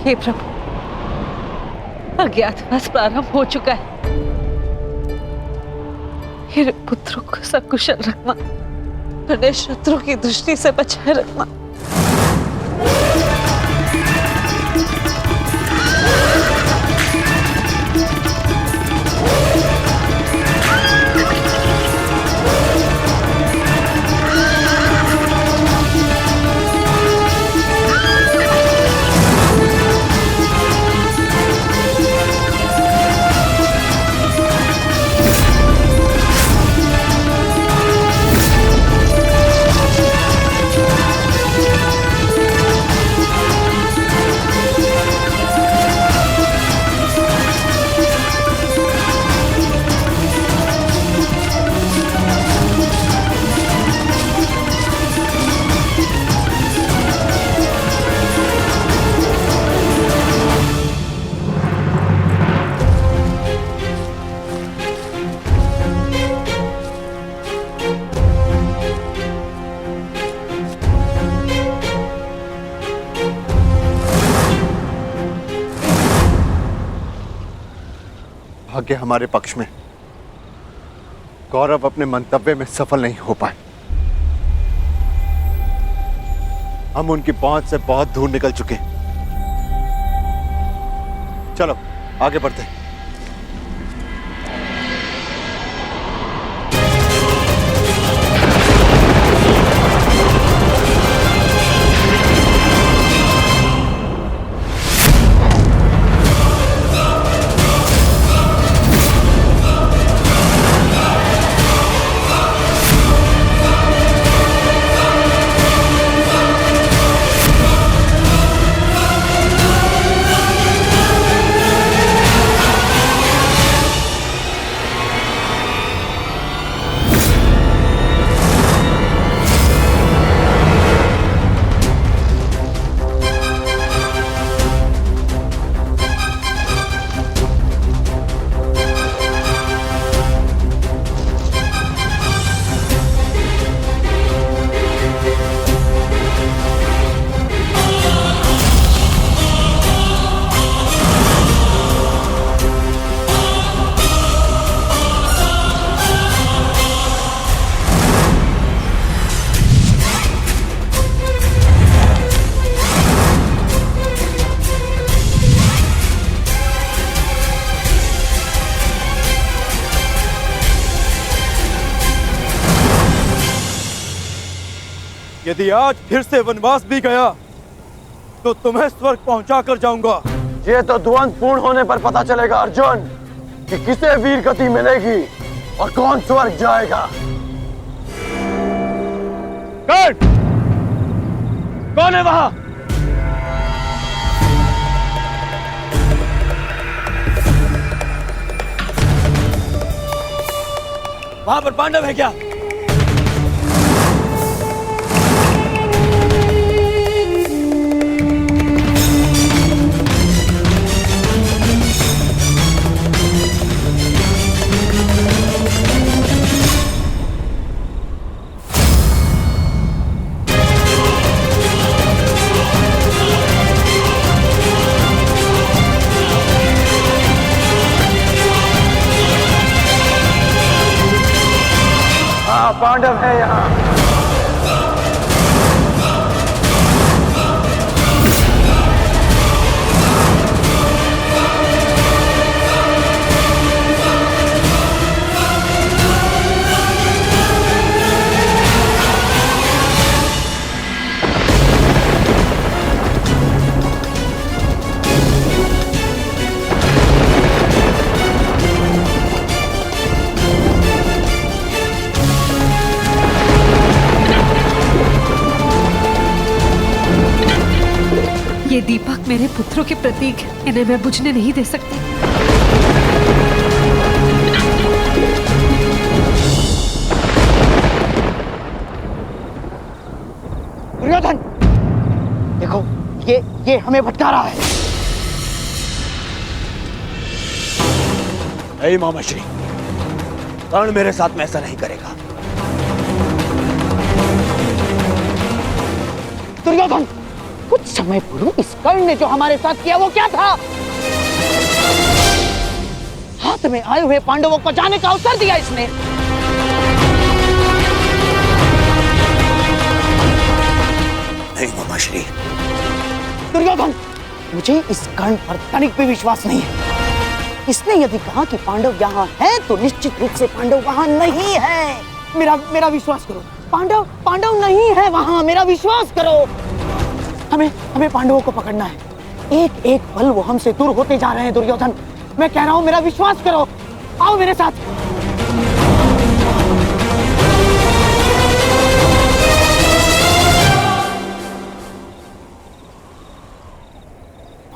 हे प्रभु, अज्ञातवास प्रारंभ हो चुका है। मेरे पुत्रों को सकुशल रखना, उन्हें शत्रु की दृष्टि से बचाए रखना। भाग्य हमारे पक्ष में। गौरव अपने मंतव्य में सफल नहीं हो पाए। हम उनकी पहुंच से बहुत दूर निकल चुके। चलो आगे बढ़ते हैं। यदि आज फिर से वनवास भी गया तो तुम्हें स्वर्ग पहुंचा कर जाऊंगा। ये तो द्वंद पूर्ण होने पर पता चलेगा अर्जुन, कि किसे वीर गति मिलेगी और कौन स्वर्ग जाएगा। कौन है वहां? वहां पर पांडव है क्या? पांडव है यहाँ। ये दीपक मेरे पुत्रों के प्रतीक हैं, इन्हें मैं बुझने नहीं दे सकती। दुर्योधन, देखो ये हमें भटका रहा है। नहीं मामाश्री, कर्ण मेरे साथ में ऐसा नहीं करेगा। दुर्योधन, कुछ समय पूर्व इस कर्ण ने जो हमारे साथ किया वो क्या था? हाथ में आए हुए पांडवों को जाने का अवसर दिया इसने। नहीं मामाश्री। दुर्योधन, मुझे इस कर्ण पर तनिक भी विश्वास नहीं है। इसने यदि कहा कि पांडव यहाँ हैं, तो निश्चित रूप से पांडव वहाँ नहीं है। मेरा विश्वास करो, पांडव नहीं है वहाँ, मेरा विश्वास करो। हमें पांडवों को पकड़ना है। एक एक पल वो हमसे दूर होते जा रहे हैं दुर्योधन। मैं कह रहा हूँ, मेरा विश्वास करो, आओ मेरे साथ।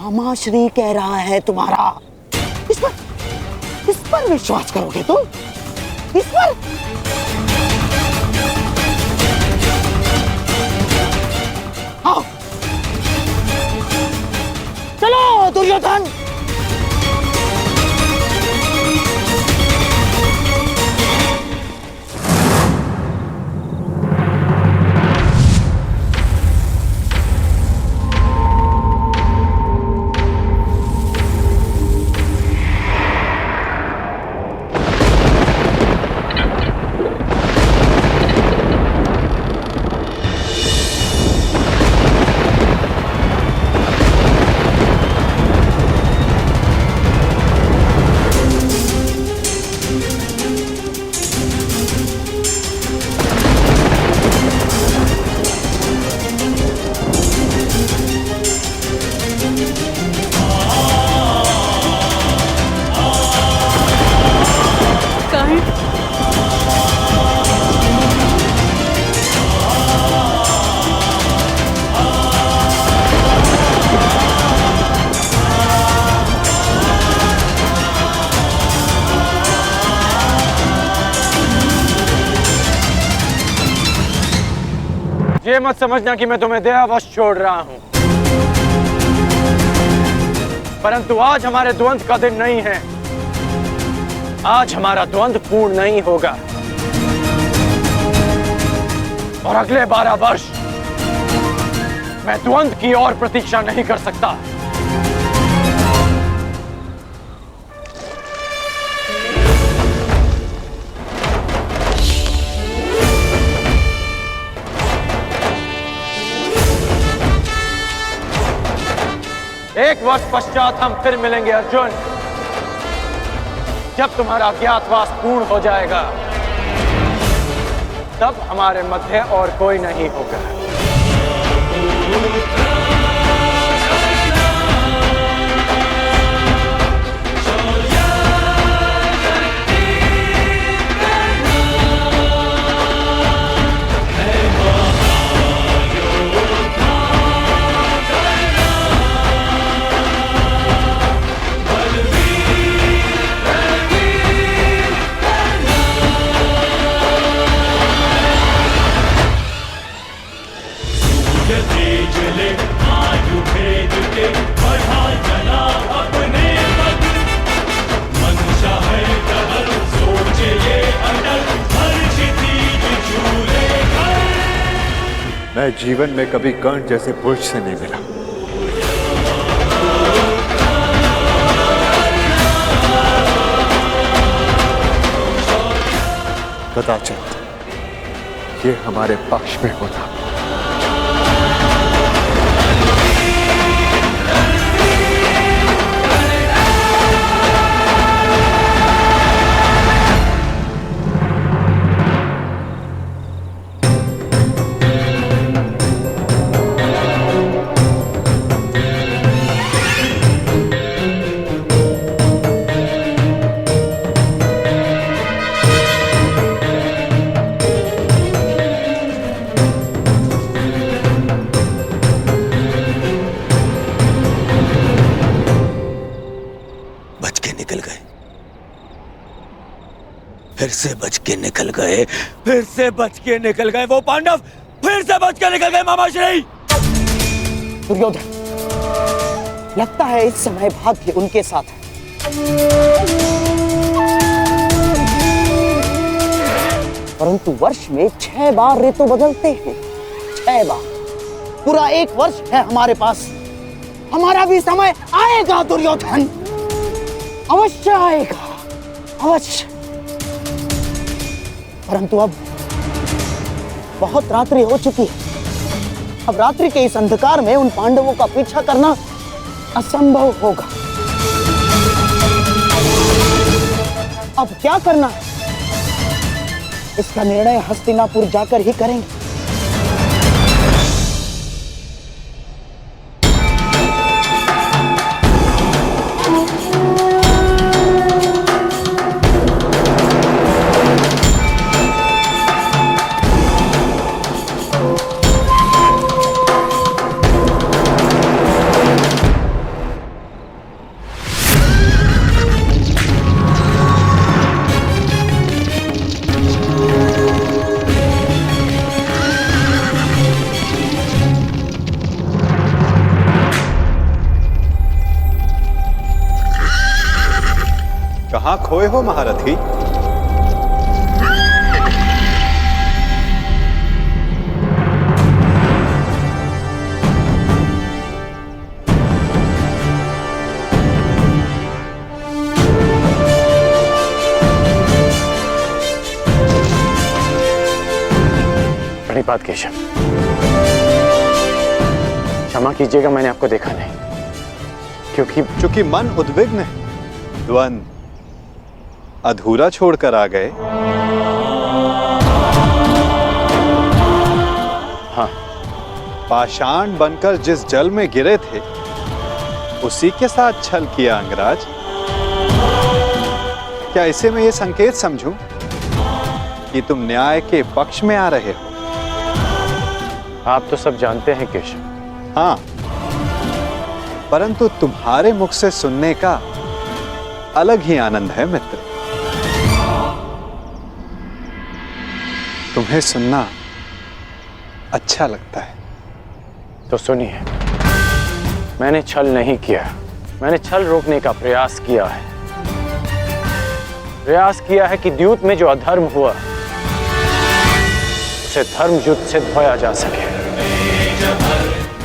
मामाश्री कह रहा है तुम्हारा, इस पर विश्वास करोगे तुम? इस पर? आओ चलो दुर्योधन। ये मत समझना कि मैं तुम्हें दयावश छोड़ रहा हूं, परंतु आज हमारे द्वंद्व का दिन नहीं है। आज हमारा द्वंद्व पूर्ण नहीं होगा और अगले 12 वर्ष मैं द्वंद्व की और प्रतीक्षा नहीं कर सकता। एक वर्ष पश्चात हम फिर मिलेंगे अर्जुन, जब तुम्हारा अज्ञातवास पूर्ण हो जाएगा, तब हमारे मध्य और कोई नहीं होगा। मैं जीवन में कभी कर्ण जैसे पुरुष से नहीं मिला। कदाचित ये हमारे पक्ष में होता। फिर से बच के निकल गए, फिर से बच के निकल गए वो पांडव, फिर से बच के निकल गए मामाश्री। दुर्योधन, लगता है इस समय भाग्य उनके साथ है। परंतु वर्ष में 6 बार ऋतु बदलते हैं, 6 बार। पूरा 1 वर्ष है हमारे पास। हमारा भी समय आएगा दुर्योधन, अवश्य आएगा, अवश्य। परंतु अब बहुत रात्रि हो चुकी है। अब रात्रि के इस अंधकार में उन पांडवों का पीछा करना असंभव होगा। अब क्या करना है, इसका निर्णय हस्तिनापुर जाकर ही करेंगे। कहाँ खोए हो महारथी? प्रणिपात केशव, क्षमा कीजिएगा, मैंने आपको देखा नहीं, क्योंकि मन उद्विग्न है। द्वंद अधूरा छोड़कर आ गए। हाँ, पाषाण बनकर जिस जल में गिरे थे उसी के साथ छल किया अंगराज। क्या इसे मैं ये संकेत समझूं कि तुम न्याय के पक्ष में आ रहे हो? आप तो सब जानते हैं केशव। हाँ, परंतु तुम्हारे मुख से सुनने का अलग ही आनंद है मित्र। तुम्हें सुनना अच्छा लगता है। तो सुनिए, मैंने छल नहीं किया, मैंने छल रोकने का प्रयास किया है। प्रयास किया है कि द्यूत में जो अधर्म हुआ उसे धर्म युद्ध से धोया जा सके।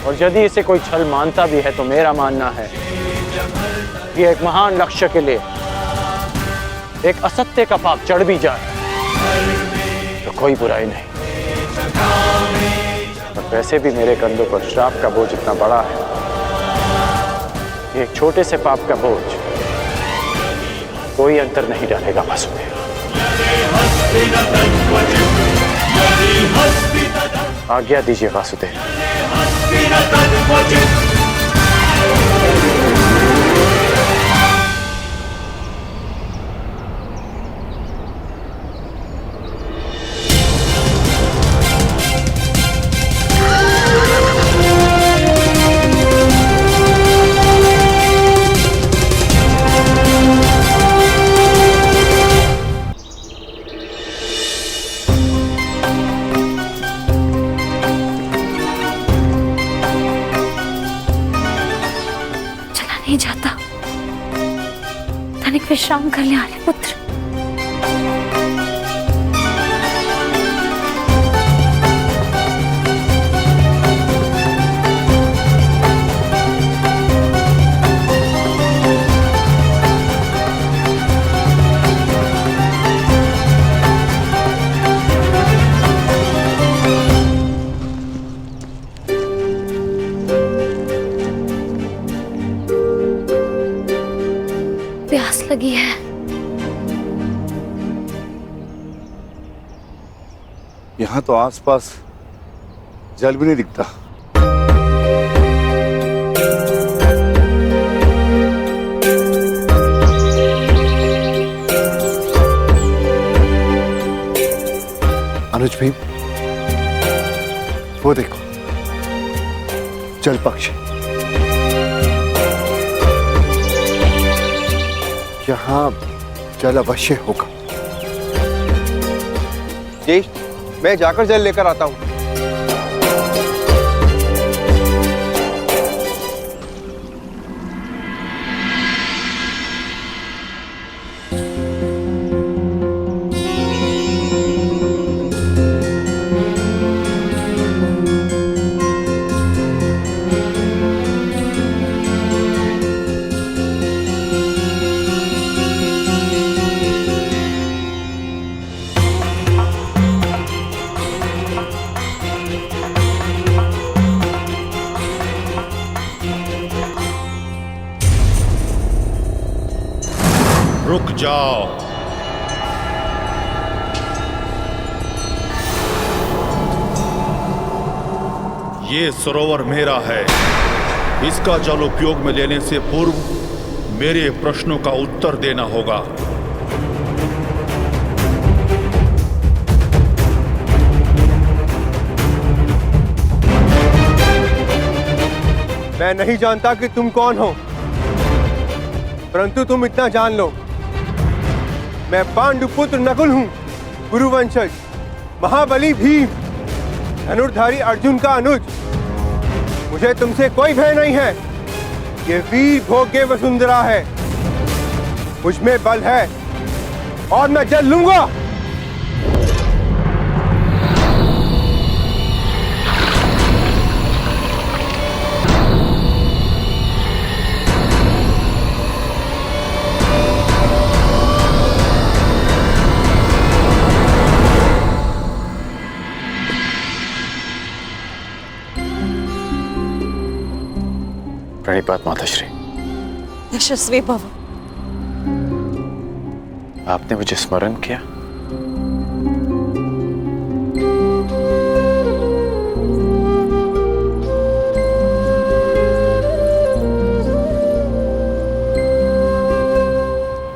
और यदि इसे कोई छल मानता भी है तो मेरा मानना है कि एक महान लक्ष्य के लिए एक असत्य का पाप चढ़ भी जाए तो कोई बुराई नहीं। और वैसे भी मेरे कंधों पर श्राप का बोझ इतना बड़ा है कि एक छोटे से पाप का बोझ कोई अंतर नहीं डालेगा वासुदेव। आज्ञा दीजिए वासुदेव। नहीं जाता। तनिक विश्राम कर ले आर्य पुत्र। प्यास लगी है। यहाँ तो आसपास जल भी नहीं दिखता। अनुज भीम, वो देखो जल पक्षी। यहाँ जल अवश्य होगा। जी, मैं जाकर जल लेकर आता हूँ। रुक जाओ। ये सरोवर मेरा है। इसका जल उपयोग में लेने से पूर्व मेरे प्रश्नों का उत्तर देना होगा। मैं नहीं जानता कि तुम कौन हो, परंतु तुम इतना जान लो, मैं पांडुपुत्र नकुल हूं, गुरुवंशज, महाबली भीम, धनुर्धारी अर्जुन का अनुज। मुझे तुमसे कोई भय नहीं है। ये वीर भोग्य वसुंधरा है। मुझ में बल है और मैं जल लूंगा। प्रणिपात माताश्री। यशस्वी भव। आपने मुझे स्मरण किया।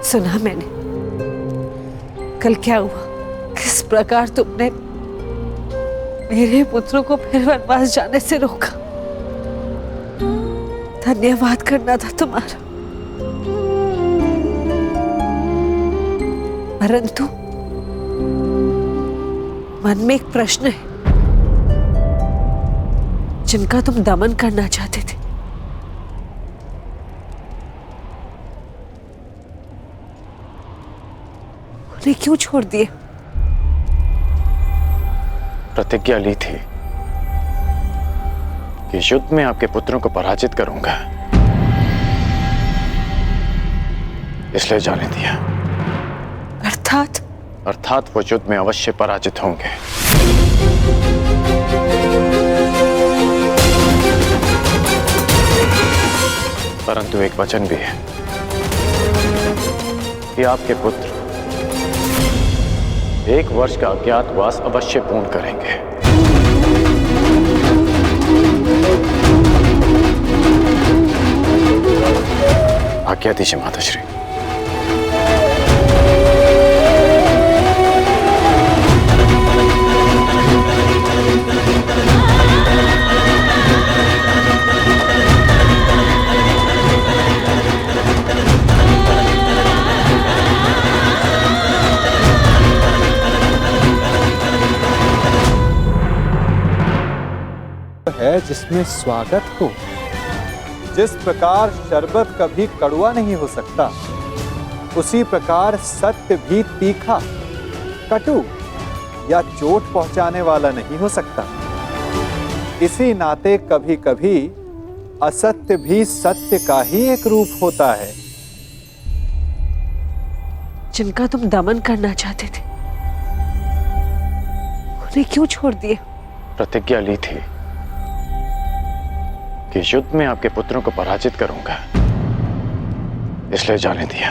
सुना मैंने कल क्या हुआ, किस प्रकार तुमने मेरे पुत्रों को फिर वनवास जाने से रोका। धन्यवाद करना था तुम्हारा, परंतु मन में एक प्रश्न है जिनका तुम दमन करना चाहते थे। उन्हें क्यों छोड़ दिए? प्रतिज्ञा ली थी कि युद्ध में आपके पुत्रों को पराजित करूंगा, इसलिए जाने दिया। अर्थात वो युद्ध में अवश्य पराजित होंगे। परंतु एक वचन भी है कि आपके पुत्र 1 वर्ष का अज्ञातवास अवश्य पूर्ण करेंगे। आज्ञा दीजिए माताश्री। है जिसमें स्वागत हो। जिस प्रकार शरबत कभी कड़वा नहीं हो सकता, उसी प्रकार सत्य भी तीखा, कटु या चोट पहुंचाने वाला नहीं हो सकता। इसी नाते कभी कभी असत्य भी सत्य का ही एक रूप होता है। जिनका तुम दमन करना चाहते थे, उन्हें क्यों छोड़ दिए? प्रतिज्ञा ली थी कि युद्ध में आपके पुत्रों को पराजित करूंगा, इसलिए जाने दिया।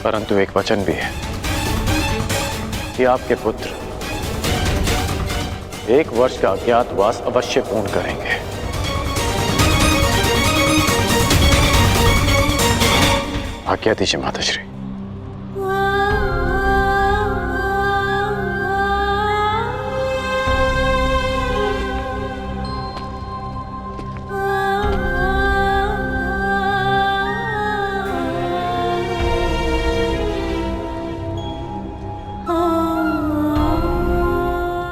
परंतु एक वचन भी है कि आपके पुत्र 1 वर्ष का अज्ञातवास अवश्य पूर्ण करेंगे। आज्ञा दीजिए माताश्री।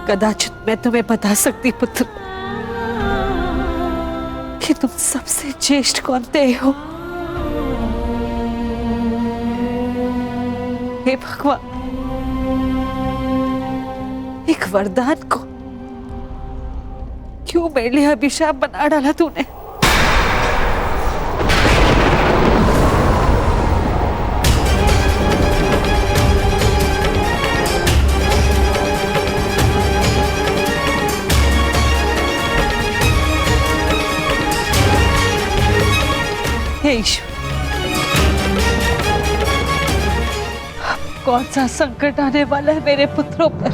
कदाचित मैं तुम्हें बता सकती पुत्र कि तुम सबसे ज्येष्ठ कौनते हो। हे भगवान, एक वरदान को क्यों मेरे लिए अभिशाप बना डाला तूने? हे ईश्वर, कौन सा संकट आने वाला है मेरे पुत्रों पर।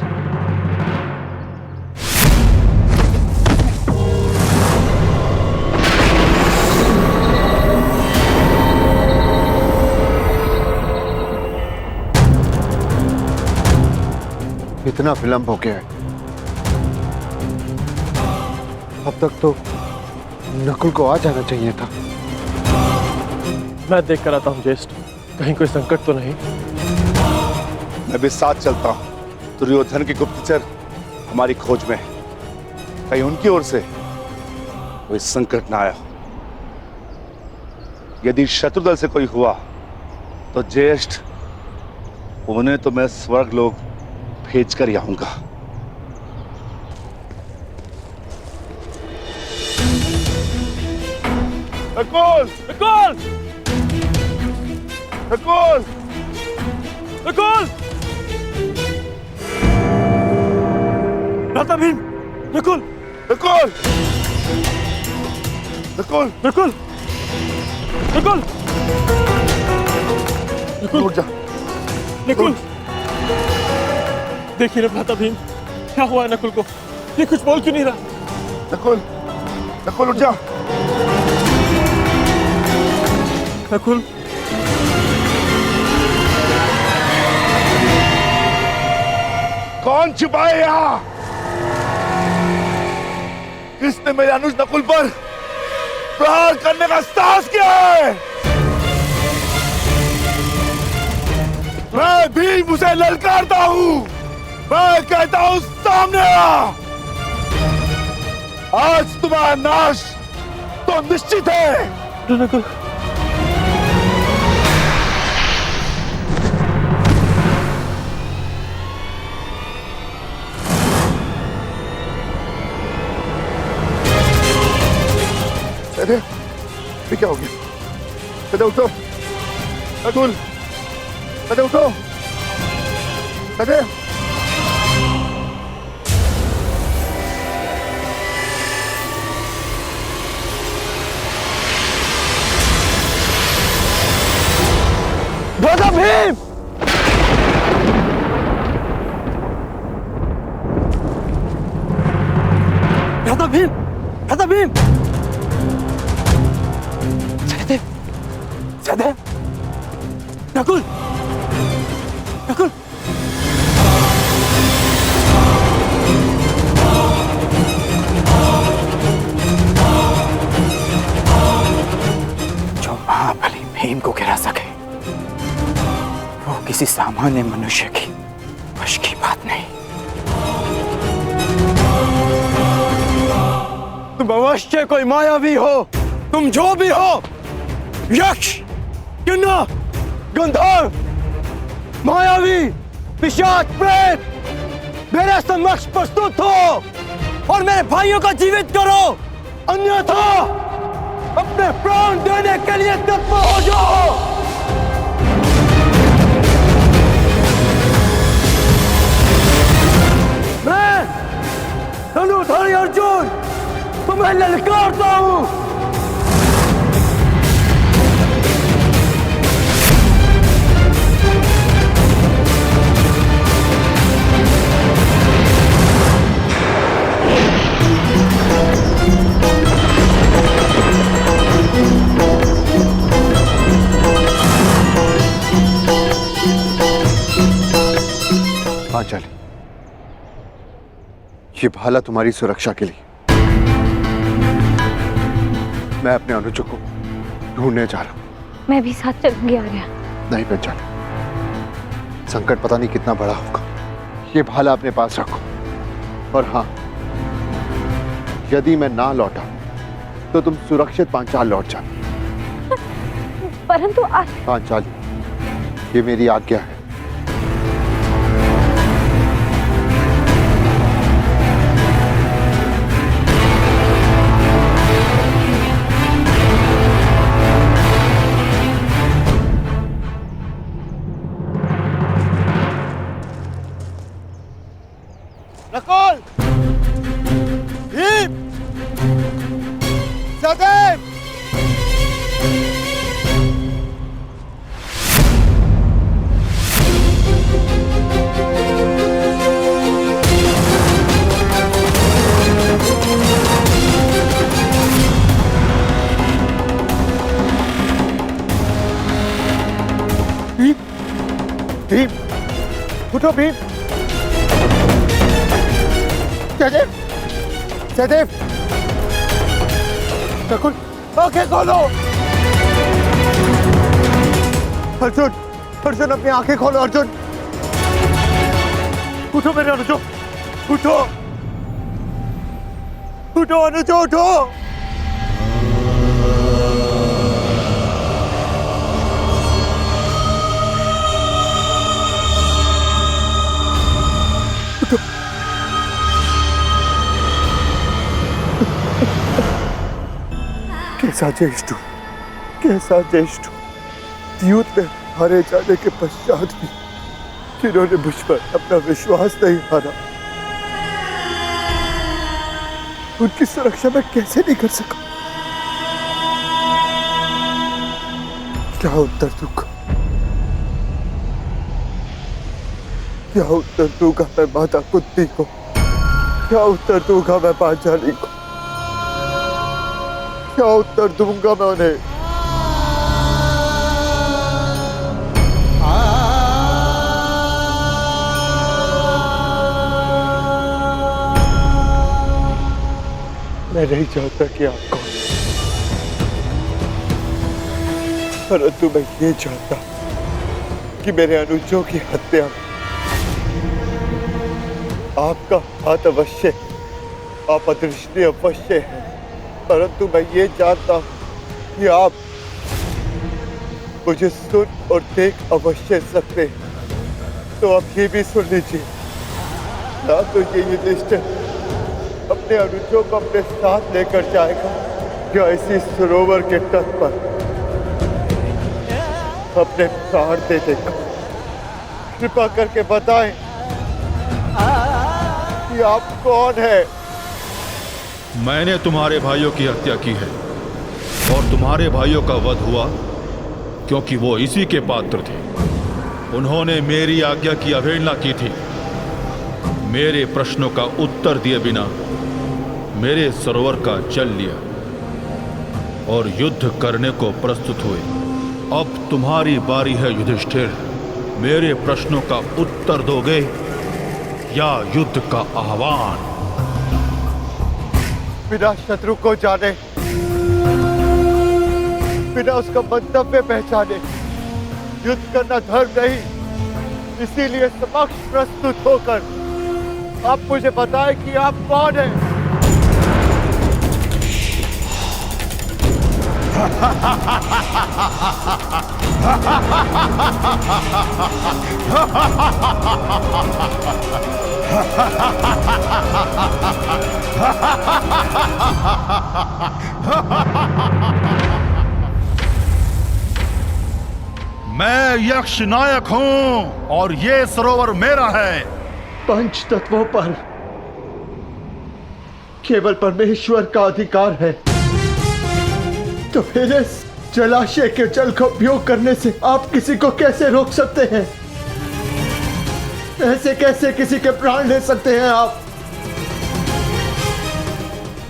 इतना विलंब हो गया है, अब तक तो नकुल को आ जाना चाहिए था। मैं देख कर आता हूँ ज्येष्ठ, कहीं कोई संकट तो नहीं। मैं भी साथ चलता हूँ। दुर्योधन के गुप्तचर हमारी खोज में है, कहीं उनकी ओर से कोई संकट ना आया हो। यदि शत्रुदल से कोई हुआ तो ज्येष्ठ उन्हें तो मैं स्वर्ग लोक भेज कर ही आऊंगा। नकुल! नकुल! नकुल! नकुल! भ्राता भीम! नकुल! नकुल! नकुल! नकुल! नकुल! नकुल! उठ जा। नकुल! देखिए ना भ्राता भीम, क्या हुआ है नकुल को? ये कुछ बोल क्यों नहीं रहा? नकुल! नकुल उठ जा। नकुल! कौन छिपाए यहाँ? किसने मेरे अनुज नकुल पर प्रहार करने का साहस किया है? मैं भी उसे ललकारता हूँ। मैं कहता हूँ सामने आ। आज तुम्हारा नाश तो निश्चित है। नकुल! ये क्या हो गया? कदे उठो। नकुल! कदे उठो। कदे! भ्राता भीम! भ्राता भीम! भ्राता भीम! सहदेव! सहदेव! नकुल! नकुल! जो महाबली भीम को गिरा सके वो किसी सामान्य मनुष्य की वश की बात नहीं। तुम अवश्य कोई मायावी हो, तुम जो भी हो, यक्ष, किन्नर, गंधर्व, मायावी, पिशाच, प्रेत, मेरे समक्ष प्रस्तुत हो और मेरे भाइयों को जीवित करो, अन्यथा अपने प्राण देने के लिए तत्पर हो जाओ। मैं धनुधारी अर्जुन तुम्हें ललकारता हूं। पांचाली, ये भाला तुम्हारी सुरक्षा के लिए। मैं अपने अनुज को ढूंढने जा रहा हूं। मैं भी साथ चलूंगी आर्या। नहीं पांचाली, संकट पता नहीं कितना बड़ा होगा। ये भाला अपने पास रखो। और हाँ, यदि मैं ना लौटा तो तुम सुरक्षित पांचाल लौट जाना। परंतु पांचाली, ये मेरी आज्ञा है। नकुल! भीम! सहदेव! उठो भीम। सहदेव, सहदेव, नकुल, आंखें खोलो। अर्जुन, अर्जुन अपनी आंखें खोलो। अर्जुन, उठो मेरे अनुजो, उठो, उठो अनुजो, उठो। कैसा ज्येष्ठ, कैसा ज्येष्ठ। युद्ध में हारे जाने के पश्चात भी जिन्होंने मुझ पर अपना विश्वास नहीं हारा, उनकी सुरक्षा मैं कैसे नहीं कर सका। क्या उत्तर दूंगा, क्या उत्तर दूंगा मैं माता कुंती को, क्या उत्तर दूंगा मैं पांचाली को, क्या उत्तर दूंगा मैं उन्हें। मैं नहीं चाहता कि आप कौन, परंतु मैं ये चाहता कि मेरे अनुजों की हत्या में आपका हाथ अवश्य, आप अदृष्टि अवश्य है, परंतु मैं ये जानता हूं कि आप मुझे सुन और देख अवश्य सकते हैं। तो आप ये भी सुन लीजिए, ना तो ये युधिष्ठिर अपने अनुजों को अपने साथ लेकर जाएगा या इसी सरोवर के तट पर अपने प्राण दे देगा। कृपा करके बताएं कि आप कौन है। मैंने तुम्हारे भाइयों की हत्या की है और तुम्हारे भाइयों का वध हुआ क्योंकि वो इसी के पात्र थे। उन्होंने मेरी आज्ञा की अवहेलना की थी। मेरे प्रश्नों का उत्तर दिए बिना मेरे सरोवर का जल लिया और युद्ध करने को प्रस्तुत हुए। अब तुम्हारी बारी है युधिष्ठिर, मेरे प्रश्नों का उत्तर दोगे या युद्ध का आह्वान? बिना शत्रु को जाने, बिना उसका मंतव्य पहचाने युद्ध करना धर्म नहीं। इसीलिए समक्ष प्रस्तुत होकर आप मुझे बताएं कि आप कौन हैं। मैं यक्ष नायक हूं और ये सरोवर मेरा है। पंच तत्वों पर केवल परमेश्वर का अधिकार है, तो फिर इस जलाशय के जल का उपयोग करने से आप किसी को कैसे रोक सकते हैं? ऐसे कैसे किसी के प्राण ले सकते हैं आप?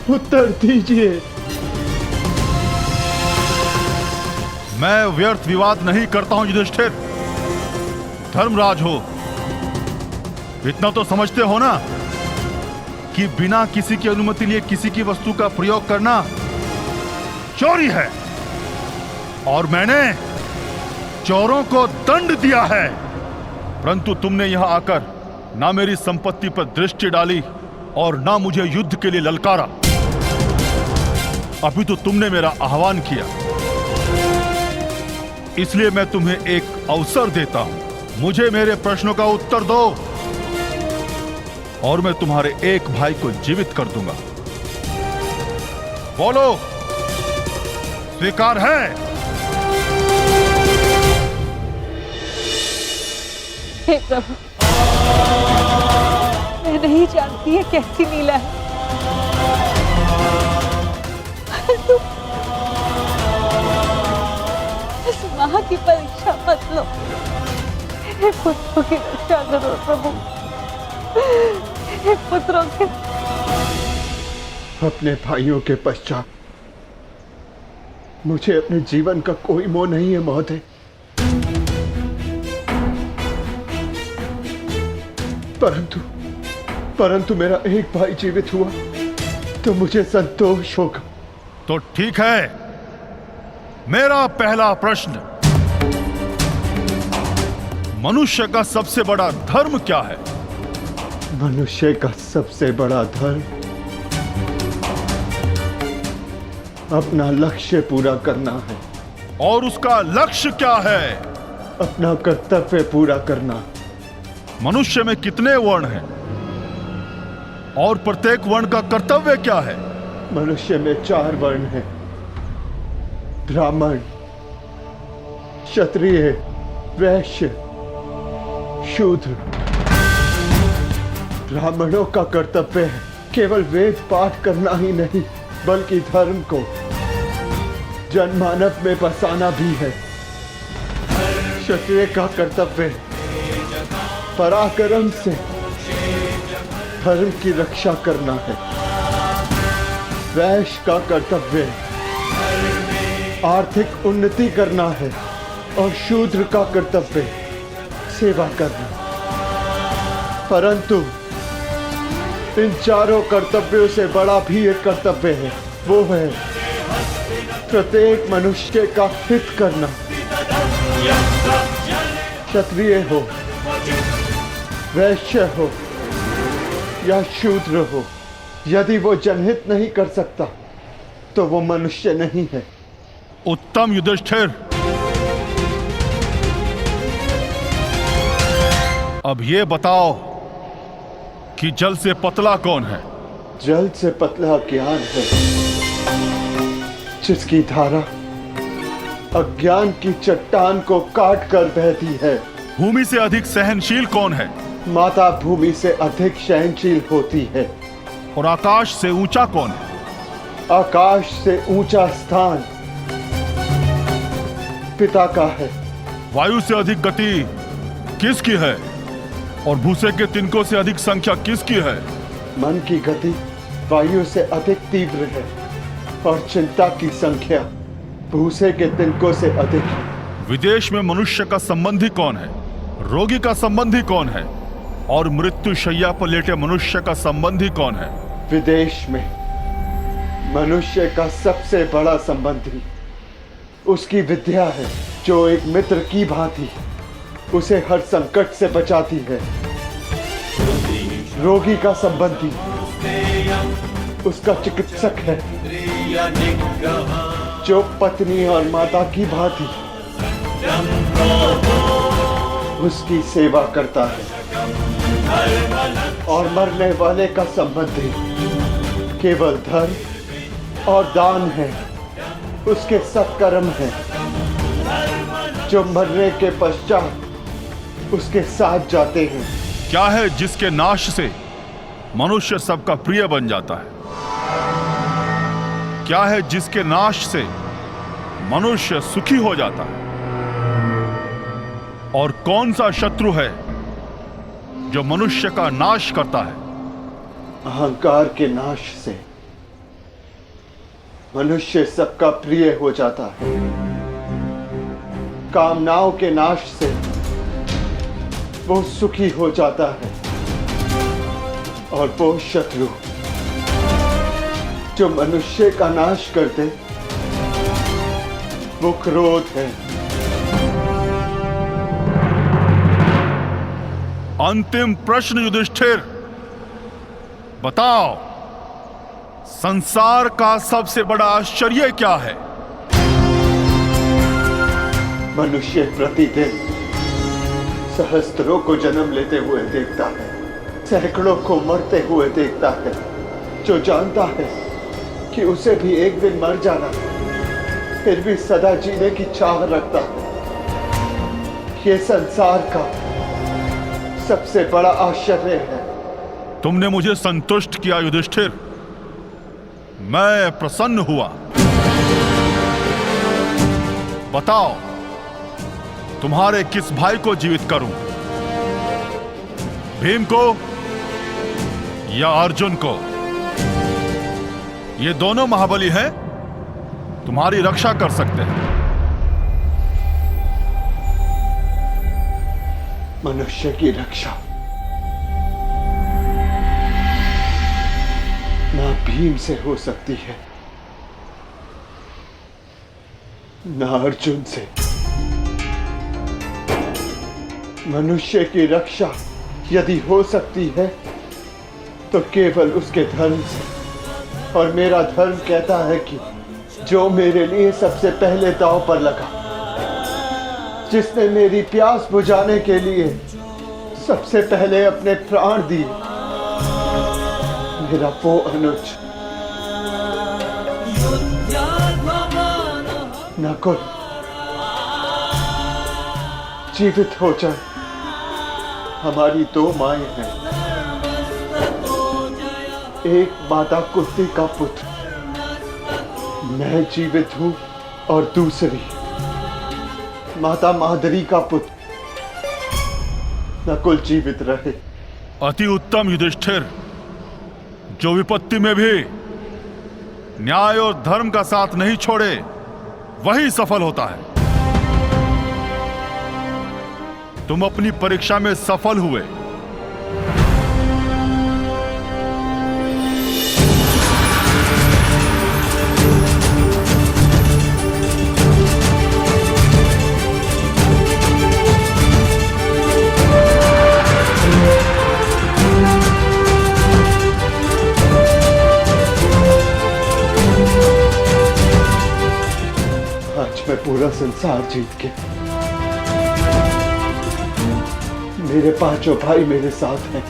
उत्तर दीजिए। मैं व्यर्थ विवाद नहीं करता हूं युधिष्ठिर। धर्मराज हो, इतना तो समझते हो ना कि बिना किसी की अनुमति लिए किसी की वस्तु का प्रयोग करना चोरी है और मैंने चोरों को दंड दिया है। परंतु तुमने यहां आकर ना मेरी संपत्ति पर दृष्टि डाली और ना मुझे युद्ध के लिए ललकारा। अभी तो तुमने मेरा आह्वान किया, इसलिए मैं तुम्हें एक अवसर देता हूं। मुझे मेरे प्रश्नों का उत्तर दो और मैं तुम्हारे एक भाई को जीवित कर दूंगा। बोलो, स्वीकार है? हे प्रभु, मैं नहीं जानती ये कैसी लीला है, परंतु इस मां की परीक्षा मत लो। मेरे पुत्रों की रक्षा करो प्रभु, मेरे पुत्रों के। अपने भाइयों के पश्चात मुझे अपने जीवन का कोई मोह नहीं है महोदय। परंतु मेरा एक भाई जीवित हुआ तो मुझे संतोष होगा। तो ठीक है, मेरा पहला प्रश्न, मनुष्य का सबसे बड़ा धर्म क्या है? मनुष्य का सबसे बड़ा धर्म अपना लक्ष्य पूरा करना है। और उसका लक्ष्य क्या है? अपना कर्तव्य पूरा करना। मनुष्य में कितने वर्ण हैं? और प्रत्येक वर्ण का कर्तव्य क्या है? मनुष्य में 4 वर्ण हैं, ब्राह्मण, क्षत्रिय, वैश्य, शूद्र। ब्राह्मणों का कर्तव्य है केवल वेद पाठ करना ही नहीं, बल्कि धर्म को जनमानव में बसाना भी है। क्षत्रिय का कर्तव्य पराक्रम से धर्म की रक्षा करना है। वैश्य का कर्तव्य आर्थिक उन्नति करना है और शूद्र का कर्तव्य सेवा करना। परंतु इन चारों कर्तव्यों से बड़ा भी एक कर्तव्य है, वो है प्रत्येक मनुष्य का हित करना। क्षत्रिय हो, वैश्य हो या शूद्र हो, यदि वो जनहित नहीं कर सकता तो वो मनुष्य नहीं है। उत्तम युधिष्ठिर, अब ये बताओ कि जल से पतला कौन है? जल से पतला ज्ञान है, जिसकी धारा अज्ञान की चट्टान को काट कर बहती है। भूमि से अधिक सहनशील कौन है? माता भूमि से अधिक सहनशील होती है। और आकाश से ऊंचा कौन है? आकाश से ऊंचा स्थान पिता का है। वायु से अधिक गति किसकी है? और भूसे के तिनकों से अधिक संख्या किसकी है? मन की गति वायु से अधिक तीव्र है और चिंता की संख्या भूसे के तिनकों से अधिक है। विदेश में मनुष्य का संबंधी कौन है? रोगी का संबंधी कौन है? और मृत्यु शैया पर लेटे मनुष्य का संबंधी कौन है? विदेश में मनुष्य का सबसे बड़ा संबंधी उसकी विद्या है, जो एक मित्र की भांति उसे हर संकट से बचाती है। रोगी का संबंधी उसका चिकित्सक है, जो पत्नी और माता की भांति उसकी सेवा करता है। और मरने वाले का संबंधी केवल धर्म और दान है, उसके सत्कर्म है, जो मरने के पश्चात उसके साथ जाते हैं। क्या है जिसके नाश से मनुष्य सबका प्रिय बन जाता है? क्या है जिसके नाश से मनुष्य सुखी हो जाता है? और कौन सा शत्रु है जो मनुष्य का नाश करता है? अहंकार के नाश से मनुष्य सबका प्रिय हो जाता है। कामनाओं के नाश से वो सुखी हो जाता है। और वो शत्रु जो मनुष्य का नाश करते, वो क्रोध है। अंतिम प्रश्न युधिष्ठिर, बताओ, संसार का सबसे बड़ा आश्चर्य क्या है? मनुष्य प्रतिदिन सहस्त्रों को जन्म लेते हुए देखता है, सैकड़ों को मरते हुए देखता है, जो जानता है कि उसे भी एक दिन मर जाना, फिर भी सदा जीने की चाह रखता है। ये संसार का सबसे बड़ा आश्चर्य है। तुमने मुझे संतुष्ट किया युधिष्ठिर, मैं प्रसन्न हुआ। बताओ, तुम्हारे किस भाई को जीवित करूं? भीम को या अर्जुन को? ये दोनों महाबली हैं, तुम्हारी रक्षा कर सकते हैं। मनुष्य की रक्षा ना भीम से हो सकती है, ना अर्जुन से। मनुष्य की रक्षा यदि हो सकती है तो केवल उसके धर्म से, और मेरा धर्म कहता है कि जो मेरे लिए सबसे पहले दांव पर लगा, जिसने मेरी प्यास बुझाने के लिए सबसे पहले अपने प्राण दिए, मेरा वो अनुज नकुल जीवित हो जाए। हमारी दो माएं हैं, एक माता कुंती का पुत्र मैं जीवित हूं, और दूसरी माता मादरी का पुत्र नकुल जीवित रहे। अति उत्तम युधिष्ठिर, जो विपत्ति में भी न्याय और धर्म का साथ नहीं छोड़े वही सफल होता है। तुम अपनी परीक्षा में सफल हुए। आज मैं पूरा संसार जीत के, मेरे पांचों भाई मेरे साथ हैं,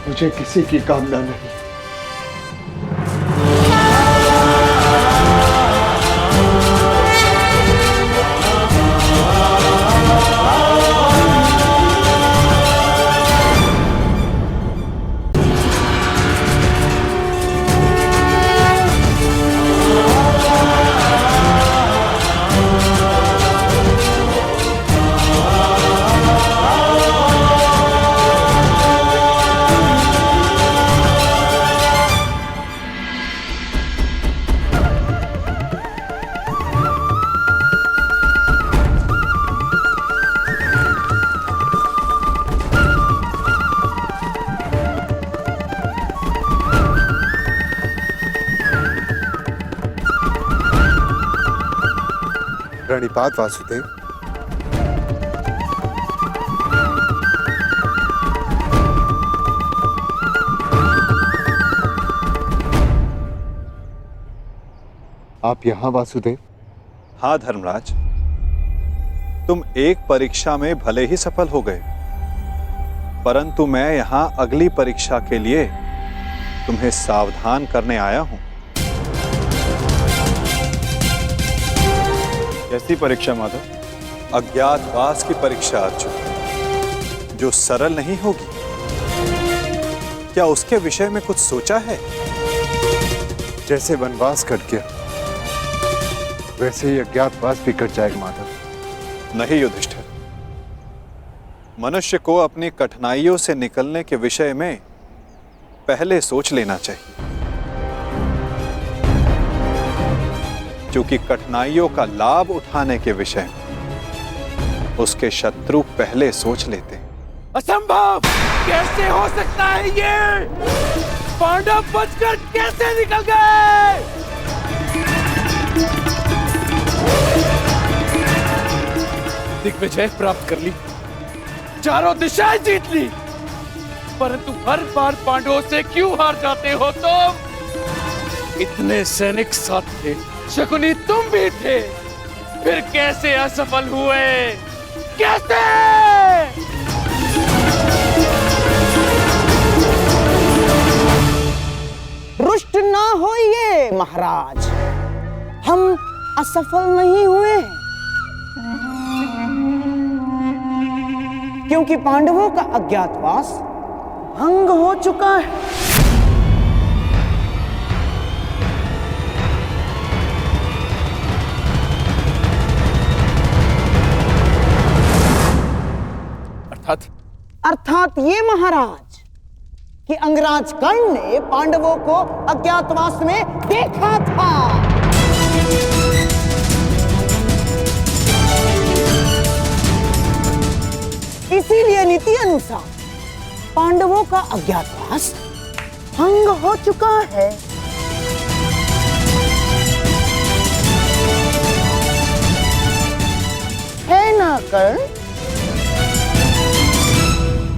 मुझे किसी की कामना नहीं। प्रणिपात वासुदेव। आप यहां वासुदेव? हाँ धर्मराज, तुम एक परीक्षा में भले ही सफल हो गए, परंतु मैं यहां अगली परीक्षा के लिए तुम्हें सावधान करने आया हूं। कैसी परीक्षा माधव? अज्ञातवास की परीक्षा अर्जुन, जो सरल नहीं होगी। क्या उसके विषय में कुछ सोचा है? जैसे वनवास कट गया, वैसे ही अज्ञातवास भी कट जाएगा माधव। नहीं युधिष्ठिर, मनुष्य को अपनी कठिनाइयों से निकलने के विषय में पहले सोच लेना चाहिए, क्योंकि कठिनाइयों का लाभ उठाने के विषय में उसके शत्रु पहले सोच लेते हैं। असंभव! कैसे हो सकता है ये? पांडव बचकर कैसे निकल गए? दिग्विजय प्राप्त कर ली, चारों दिशाएं जीत ली, परंतु हर बार पांडवों से क्यों हार जाते हो तुम? इतने सैनिक साथ थे, शकुनी तुम भी थे, फिर कैसे असफल हुए? कैसे? रुष्ट ना होइए महाराज, हम असफल नहीं हुए, क्योंकि पांडवों का अज्ञातवास भंग हो चुका है। अर्थात ये महाराज कि अंगराज कर्ण ने पांडवों को अज्ञातवास में देखा था। इसीलिए नीति अनुसार पांडवों का अज्ञातवास भंग हो चुका है ना कर्ण?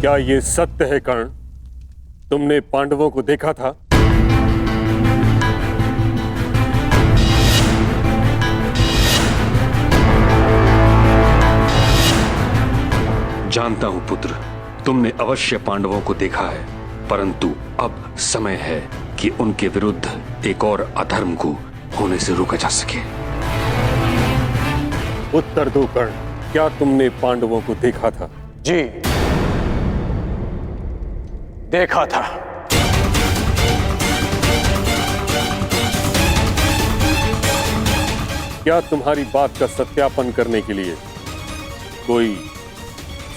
क्या ये सत्य है कर्ण? तुमने पांडवों को देखा था? जानता हूं पुत्र, तुमने अवश्य पांडवों को देखा है, परंतु अब समय है कि उनके विरुद्ध एक और अधर्म को होने से रोका जा सके। उत्तर दो कर्ण, क्या तुमने पांडवों को देखा था? जी, देखा था। क्या तुम्हारी बात का सत्यापन करने के लिए कोई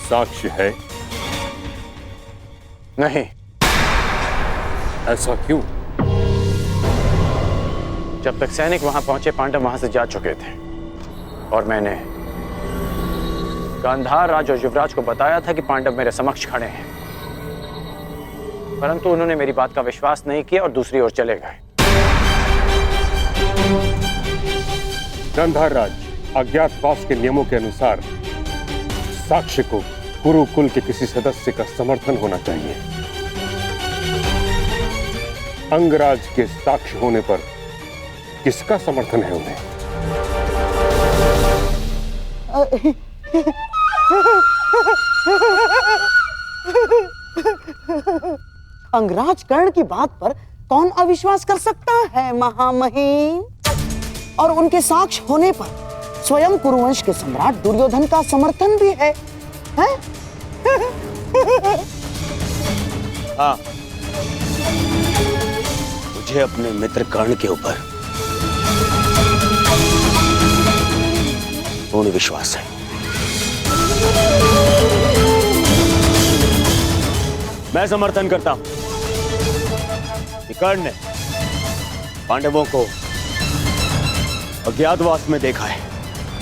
साक्ष्य है? नहीं। ऐसा क्यों? जब तक सैनिक वहां पहुंचे, पांडव वहां से जा चुके थे और मैंने गांधार राज और युवराज को बताया था कि पांडव मेरे समक्ष खड़े हैं, परंतु उन्होंने मेरी बात का विश्वास नहीं किया और दूसरी ओर चले गए। गांधार राज, अज्ञातवास के नियमों के अनुसार साक्ष्य को कुरुकुल के किसी सदस्य का समर्थन होना चाहिए। अंगराज के साक्ष्य होने पर किसका समर्थन है उन्हें? अंगराज कर्ण की बात पर कौन अविश्वास कर सकता है महामहिम? और उनके साक्ष्य होने पर स्वयं कुरुवंश के सम्राट दुर्योधन का समर्थन भी है? हाँ, मुझे अपने मित्र कर्ण के ऊपर पूर्ण विश्वास है। मैं समर्थन करता हूं कि कर्ण ने पांडवों को अज्ञातवास में देखा है।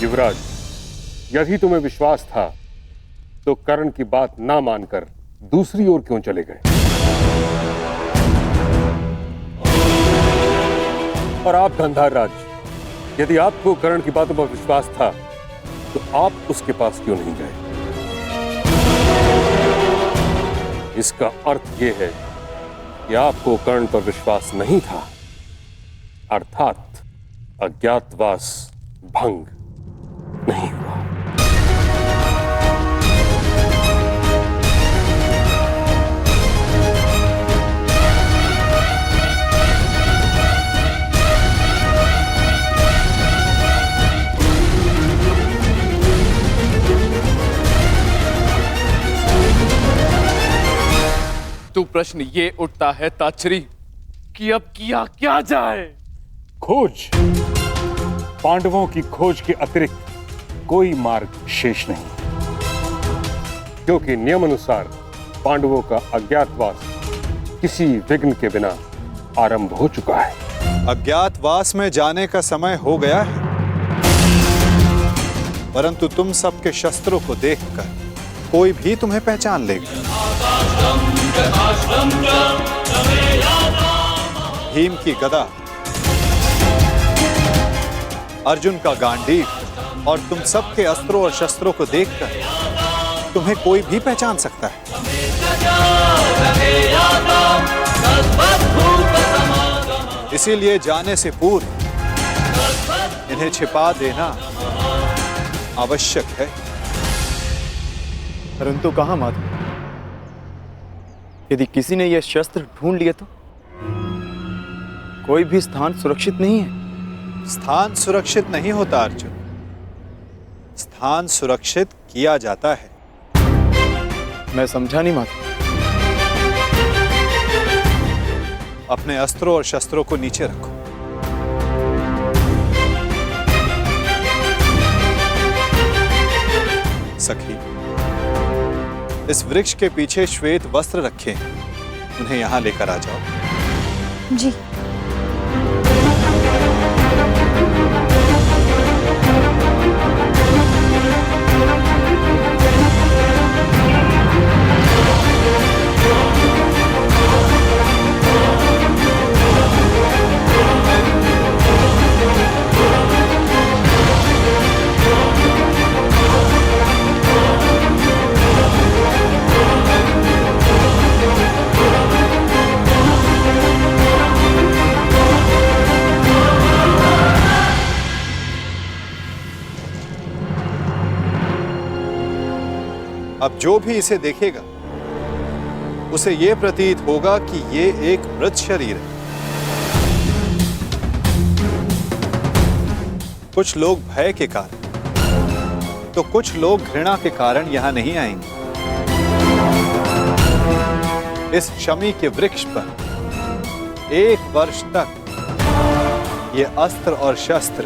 युवराज, यदि तुम्हें विश्वास था तो कर्ण की बात ना मानकर दूसरी ओर क्यों चले गए? और आप गांधार राज, यदि आपको कर्ण की बातों पर विश्वास था तो आप उसके पास क्यों नहीं गए? इसका अर्थ यह है कि आपको कर्ण पर विश्वास नहीं था, अर्थात अज्ञातवास भंग नहीं हुआ। तो प्रश्न ये उठता है ताच्छरी कि अब किया क्या जाए? खोज। पांडवों की खोज के अतिरिक्त कोई मार्ग शेष नहीं, क्योंकि नियमानुसार पांडवों का अज्ञातवास किसी विघ्न के बिना आरंभ हो चुका है। अज्ञातवास में जाने का समय हो गया है, परंतु तुम सबके शस्त्रों को देखकर कोई भी तुम्हें पहचान लेगा। भीम की गदा, अर्जुन का गांडीव और तुम सबके अस्त्रों और शस्त्रों को देखकर तुम्हें कोई भी पहचान सकता है। इसीलिए जाने से पूर्व इन्हें छिपा देना आवश्यक है। परंतु कहां माधव? यदि किसी ने यह शस्त्र ढूंढ लिए तो? कोई भी स्थान सुरक्षित नहीं है। स्थान सुरक्षित नहीं होता अर्जुन, स्थान सुरक्षित किया जाता है। मैं समझा नहीं माधव। अपने अस्त्रों और शस्त्रों को नीचे रखो। सखी, इस वृक्ष के पीछे श्वेत वस्त्र रखे हैं, उन्हें यहां लेकर आ जाओ। जी। अब जो भी इसे देखेगा उसे यह प्रतीत होगा कि ये एक मृत शरीर है। कुछ लोग भय के कारण तो कुछ लोग घृणा के कारण यहां नहीं आएंगे। इस शमी के वृक्ष पर 1 वर्ष तक ये अस्त्र और शस्त्र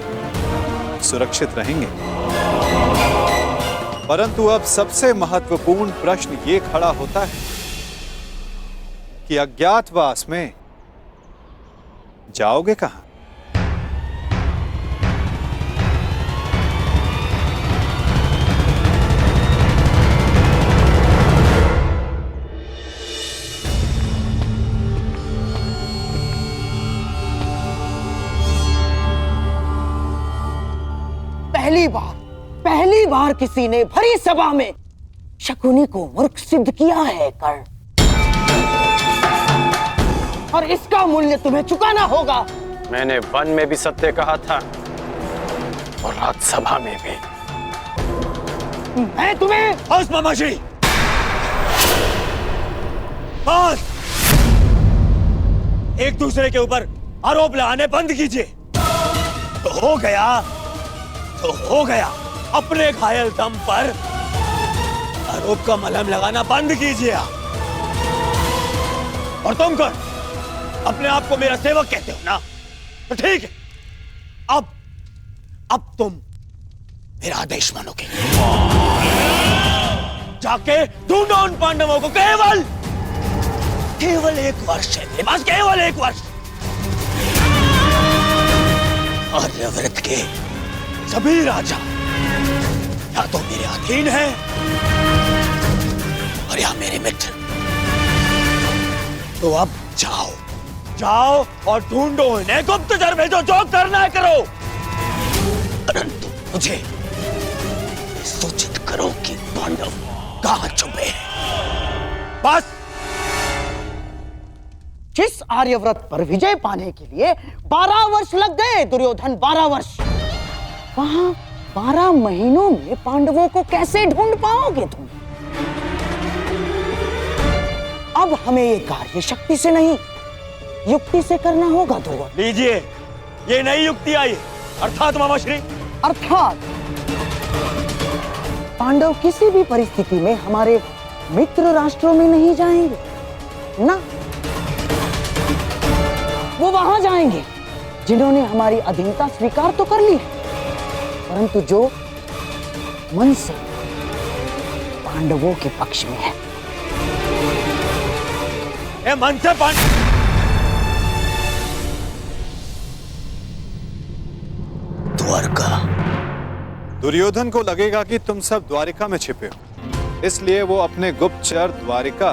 सुरक्षित रहेंगे। परंतु अब सबसे महत्वपूर्ण प्रश्न ये खड़ा होता है कि अज्ञातवास में जाओगे कहां? पहली बार किसी ने भरी सभा में शकुनी को मूर्ख सिद्ध किया है कर्ण, और इसका मूल्य तुम्हें चुकाना होगा। मैंने वन में भी सत्य कहा था और राज्यसभा में भी। मैं तुम्हें बस मामाश्री, बस। एक दूसरे के ऊपर आरोप लगाने बंद कीजिए। तो हो गया। अपने घायल दम पर आरोप का मलहम लगाना बंद कीजिए आप। और तुम कौन? अपने आप को मेरा सेवक कहते हो ना? तो ठीक है, अब तुम मेरा आदेश मानोगे। जाके ढूंढो उन पांडवों को। केवल 1 वर्ष है मेरे पास, केवल 1 वर्ष। आर्यव्रत के सभी राजा या तो मेरे अधीन हैं और या मेरे मित्र। तो अब जाओ और ढूंढो इन्हें, गुप्तचर भेजो, जो करना है करो। परंतु मुझे सूचित करो कि पांडव कहां छुपे हैं। बस। जिस आर्यव्रत पर विजय पाने के लिए 12 वर्ष लग गए दुर्योधन, 12 वर्ष, वहां 12 महीनों में पांडवों को कैसे ढूंढ पाओगे तुम? अब हमें ये कार्य शक्ति से नहीं, युक्ति से करना होगा दुर्योधन। लीजिए, ये नई युक्ति आई, अर्थात मामाश्री, अर्थात पांडव किसी भी परिस्थिति में हमारे मित्र राष्ट्रों में नहीं जाएंगे ना। वो वहां जाएंगे जिन्होंने हमारी अधीनता स्वीकार तो कर ली है, परंतु जो मन से पांडवों के पक्ष में है। मन से द्वारका। दुर्योधन को लगेगा कि तुम सब द्वारिका में छिपे हो, इसलिए वो अपने गुप्तचर द्वारिका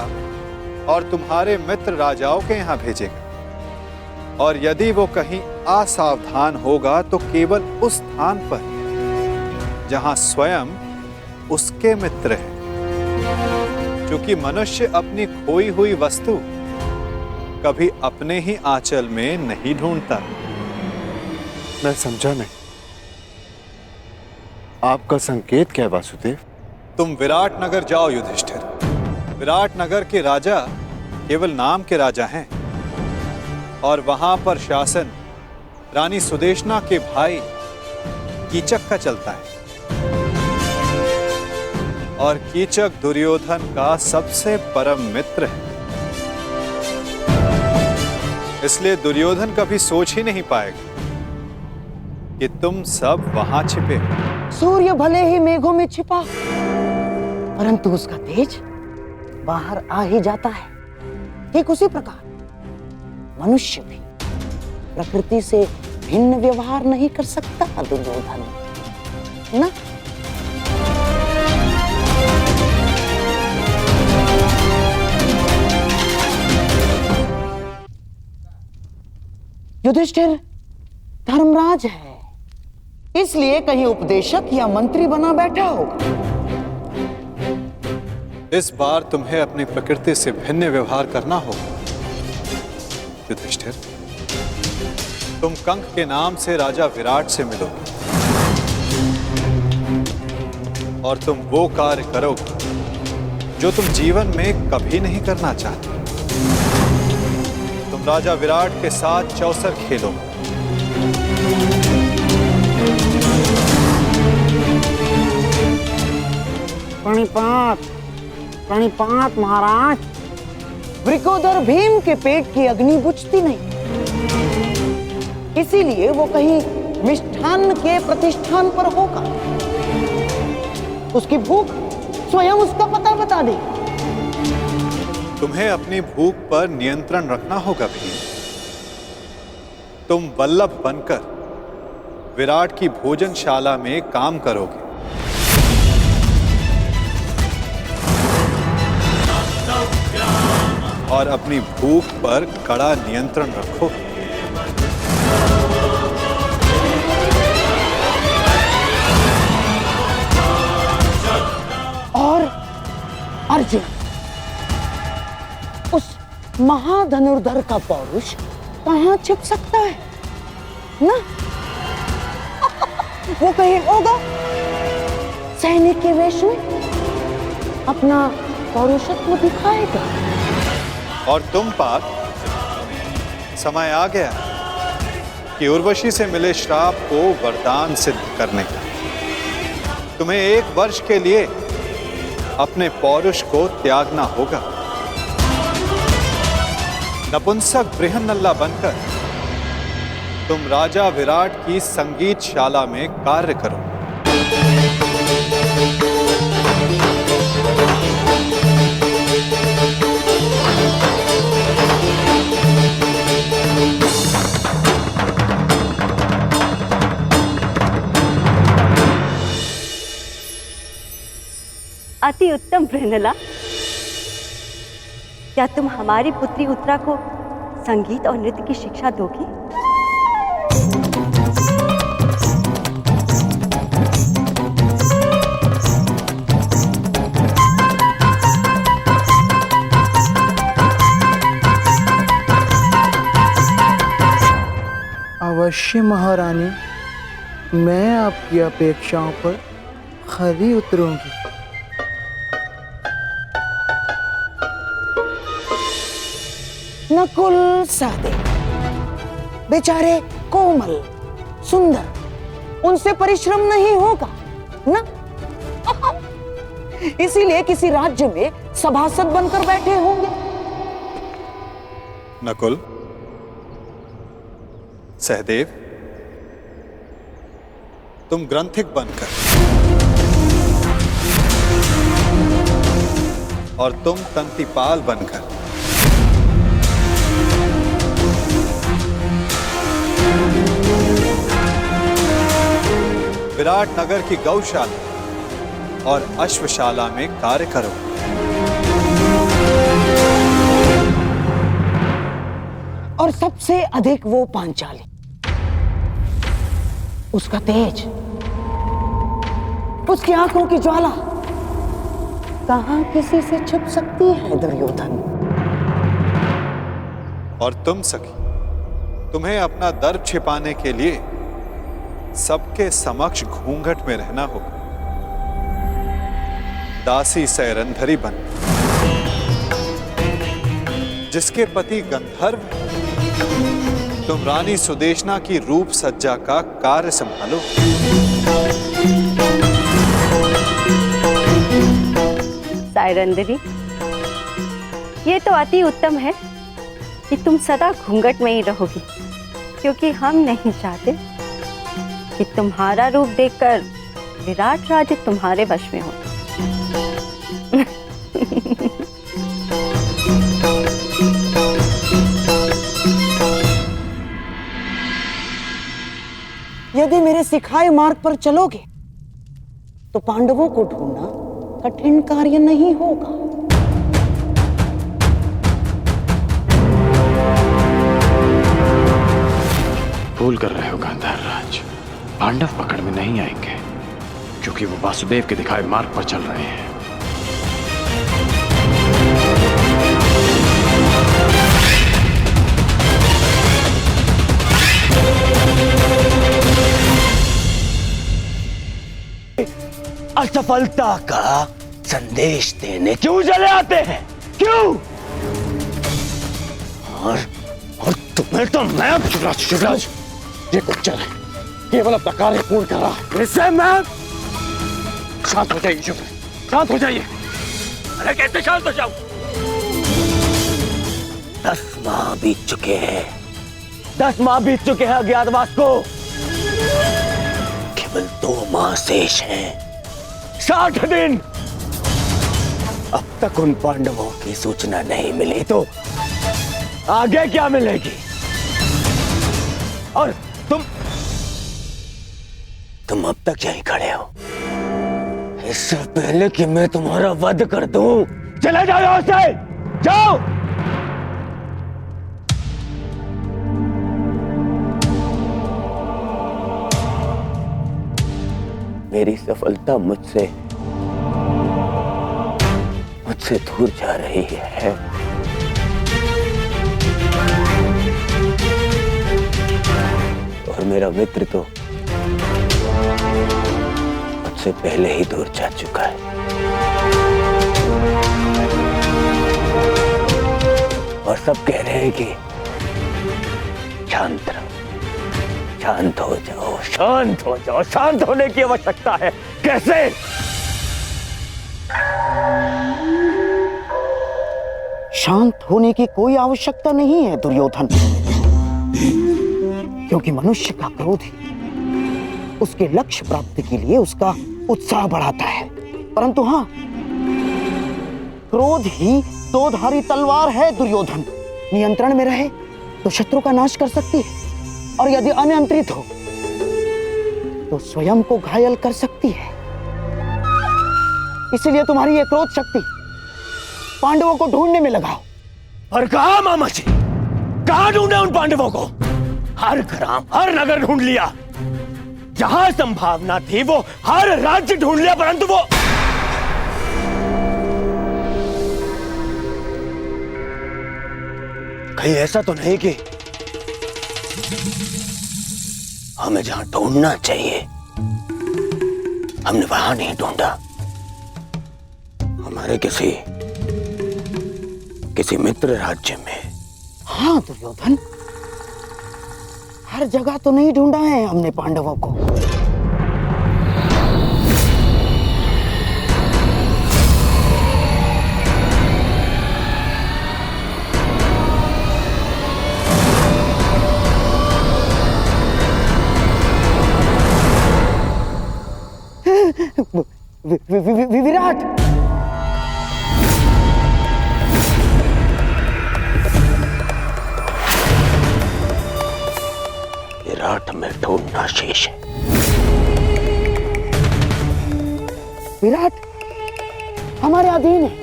और तुम्हारे मित्र राजाओं के यहां भेजेगा। और यदि वो कहीं असावधान होगा तो केवल उस स्थान पर जहां स्वयं उसके मित्र हैं। क्योंकि मनुष्य अपनी खोई हुई वस्तु कभी अपने ही आंचल में नहीं ढूंढता। मैं समझा नहीं, आपका संकेत क्या है वासुदेव? तुम विराट नगर जाओ युधिष्ठिर। विराट नगर के राजा केवल नाम के राजा हैं और वहां पर शासन रानी सुदेशना के भाई कीचक का चलता है। और कीचक दुर्योधन का सबसे परम मित्र है, इसलिए दुर्योधन कभी सोच ही नहीं पाएगा कि तुम सब वहां छिपे। सूर्य भले ही मेघों में छिपा, परंतु उसका तेज बाहर आ ही जाता है। ठीक उसी प्रकार मनुष्य भी प्रकृति से भिन्न व्यवहार नहीं कर सकता दुर्योधन, ना? युधिष्ठिर धर्मराज है, इसलिए कहीं उपदेशक या मंत्री बना बैठा होगा। इस बार तुम्हें अपनी प्रकृति से भिन्न व्यवहार करना होगा युधिष्ठिर। तुम कंक के नाम से राजा विराट से मिलोगे और तुम वो कार्य करोगे जो तुम जीवन में कभी नहीं करना चाहते। तुम राजा विराट के साथ चौसर खेलो। प्रणिपात, प्रणिपात महाराज। वृकोदर भीम के पेट की अग्नि बुझती नहीं, इसीलिए वो कहीं मिष्ठान्न के प्रतिष्ठान पर होगा। उसकी भूख स्वयं उसका पता बता दे। तुम्हें अपनी भूख पर नियंत्रण रखना होगा भीम। तुम वल्लभ बनकर विराट की भोजनशाला में काम करोगे। और अपनी भूख पर कड़ा नियंत्रण रखो। और अर्जुन, उस महाधनुर्धर का पौरुष कहां छिप सकता है ना? वो कहीं होगा सैनिक के वेश में अपना पौरुषत्व दिखाएगा। और तुम पार्थ, समय आ गया कि उर्वशी से मिले श्राप को वरदान सिद्ध करने का। तुम्हें 1 वर्ष के लिए अपने पौरुष को त्यागना होगा। नपुंसक बृहन्नल्ला बनकर तुम राजा विराट की संगीतशाला में कार्य करो। अति उत्तम बृहन्नला, क्या तुम हमारी पुत्री उत्तरा को संगीत और नृत्य की शिक्षा दोगी? अवश्य महारानी, मैं आपकी अपेक्षाओं पर खरी उतरूंगी। नकुल सहदेव बेचारे कोमल सुंदर, उनसे परिश्रम नहीं होगा ना? इसीलिए किसी राज्य में सभासद बनकर बैठे होंगे। नकुल, सहदेव, तुम ग्रंथिक बनकर और तुम तंतिपाल बनकर विराट नगर की गौशाला और अश्वशाला में कार्य करो। और सबसे अधिक वो पांचाली, उसका तेज, उसकी आंखों की ज्वाला कहां किसी से छिप सकती है दुर्योधन? और तुम सखी, तुम्हें अपना दर्प छिपाने के लिए सबके समक्ष घूंघट में रहना होगा। दासी सैरंधरी बन, जिसके पति गंधर्व, तुम रानी सुदेशना की रूप सज्जा का कार्य संभालो। सैरंधरी, ये तो अति उत्तम है कि तुम सदा घूंघट में ही रहोगी, क्योंकि हम नहीं चाहते कि तुम्हारा रूप देखकर विराट राज्य तुम्हारे वश में हो। यदि मेरे सिखाए मार्ग पर चलोगे तो पांडवों को ढूंढना कठिन कार्य नहीं होगा। भूल कर रहे हो गांधार राज, पांडव पकड़ में नहीं आएंगे, क्योंकि वो वासुदेव के दिखाए मार्ग पर चल रहे हैं। असफलता का संदेश देने क्यों चले आते हैं? क्यों? और तुम्हें तो मैं शिवराज, ये गुप्तचर है, केवल अपना कार्य पूर्ण कर रहा है। इससे मैं शांत हो जाइए शिवराज, शांत हो जाइए। अरे कैसे शांत हो जाऊं? 10 माह बीत चुके हैं, 10 माह बीत चुके हैं अज्ञातवास को। केवल 2 माह शेष हैं, 60 दिन। अब तक उन पांडवों की सूचना नहीं मिली तो आगे क्या मिलेगी? और तुम अब तक यहीं खड़े हो। इससे पहले कि मैं तुम्हारा वध कर दूं, चले जाओ यहां से, जाओ। मेरी सफलता मुझसे दूर जा रही है। और मेरा मित्र तो मुझसे पहले ही दूर जा चुका है। और सब कह रहे हैं कि शांत रहो, शांत हो जाओ, शांत हो जाओ। शांत होने की आवश्यकता है। कैसे? शांत होने की कोई आवश्यकता नहीं है दुर्योधन, क्योंकि मनुष्य का क्रोध ही उसके लक्ष्य प्राप्ति के लिए उसका उत्साह बढ़ाता है। परंतु हाँ, क्रोध ही 2-धारी तलवार है दुर्योधन। नियंत्रण में रहे तो शत्रु का नाश कर सकती है, और यदि अनियंत्रित हो तो स्वयं को घायल कर सकती है। इसलिए तुम्हारी यह क्रोध शक्ति पांडवों को ढूंढने में लगाओ। और कहा मामा जी, कहां ढूंढे उन पांडवों को? हर ग्राम, हर नगर ढूंढ लिया, जहां संभावना थी वो हर राज्य ढूंढ लिया, परंतु वो कहीं ऐसा तो नहीं कि हमें जहां ढूंढना चाहिए हमने वहां नहीं ढूंढा। हमारे किसी मित्र राज्य में। हाँ दुर्योधन, हर जगह तो नहीं ढूंढा है हमने पांडवों को। विराट, विराट में ढूंढना शेष है। विराट हमारे अधीन है,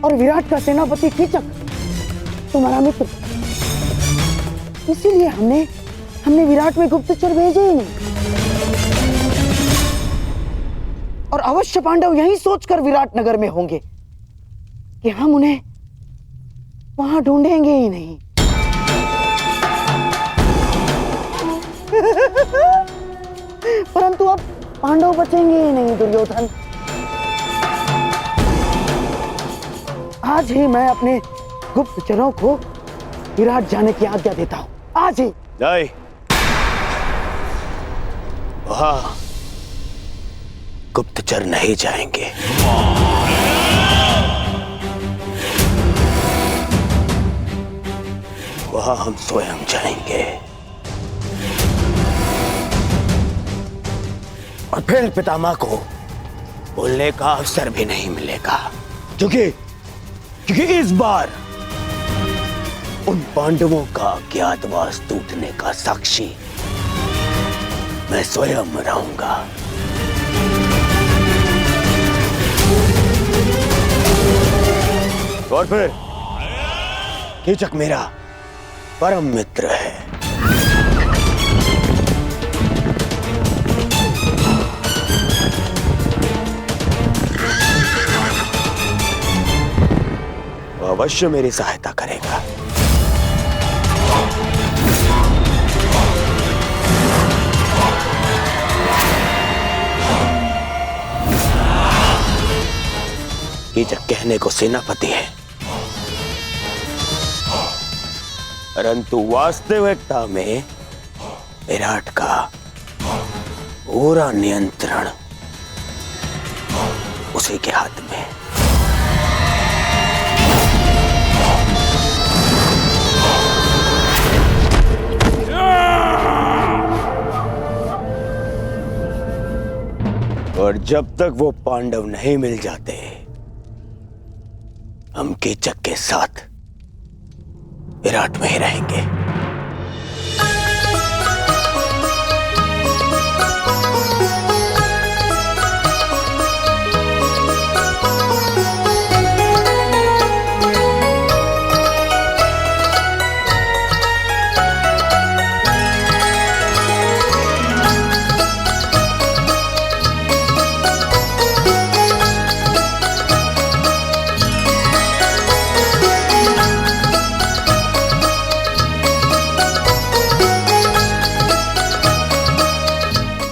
और विराट का सेनापति कीचक तुम्हारा मित्र। इसीलिए हमने विराट में गुप्तचर भेजे ही नहीं। और अवश्य पांडव यही सोचकर विराट नगर में होंगे कि हम उन्हें वहां ढूंढेंगे ही नहीं। परंतु अब पांडव बचेंगे ही नहीं दुर्योधन। आज ही मैं अपने गुप्तचरों को विराट जाने की आज्ञा देता हूं, आज ही। नहीं, वहां गुप्तचर नहीं जाएंगे। वहां हम स्वयं जाएंगे, और फिर पितामह को बोलने का अवसर भी नहीं मिलेगा, क्योंकि इस बार उन पांडवों का अज्ञातवास टूटने का साक्षी मैं स्वयं रहूंगा। और फिर कीचक मेरा परम मित्र है। वो अवश्य मेरी सहायता करेगा। कीचक कहने को सेनापति है, परंतु वास्तविकता में विराट का पूरा नियंत्रण उसी के हाथ में है। और जब तक वो पांडव नहीं मिल जाते, हम कीचक के साथ विराट में ही रहेंगे।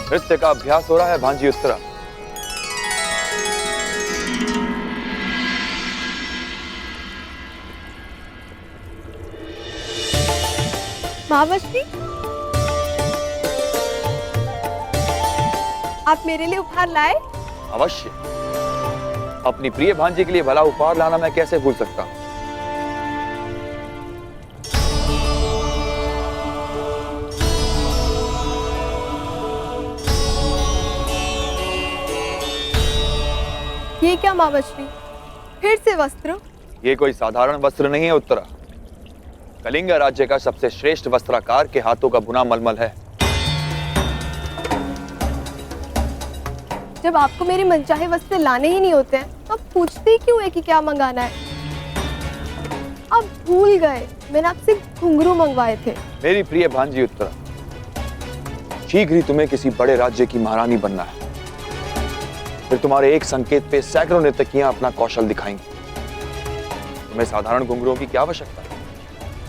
नृत्य का अभ्यास हो रहा है भांजी उत्तरा। महावश्री, आप मेरे लिए उपहार लाए? अवश्य, अपनी प्रिय भांजी के लिए भला उपहार लाना मैं कैसे भूल सकता हूं। ये क्या महावश्री, फिर से वस्त्र? ये कोई साधारण वस्त्र नहीं है उत्तरा, कलिंग राज्य का सबसे श्रेष्ठ वस्त्राकार के हाथों का बुना मलमल है। जब आपको मेरे मनचाहे वस्त्र लाने ही नहीं होते हैं, तो आप पूछते ही क्यों है कि क्या मंगाना है? आप भूल गए मैंने आपसे घुंघरू मंगवाए थे। मेरी प्रिय भांजी उत्तरा, शीघ्र ही तुम्हें किसी बड़े राज्य की महारानी बनना है। फिर तुम्हारे एक संकेत पे सैकड़ों नर्तकियां अपना कौशल दिखाएंगी। तुम्हें साधारण घुंघरुओं की क्या आवश्यकता है?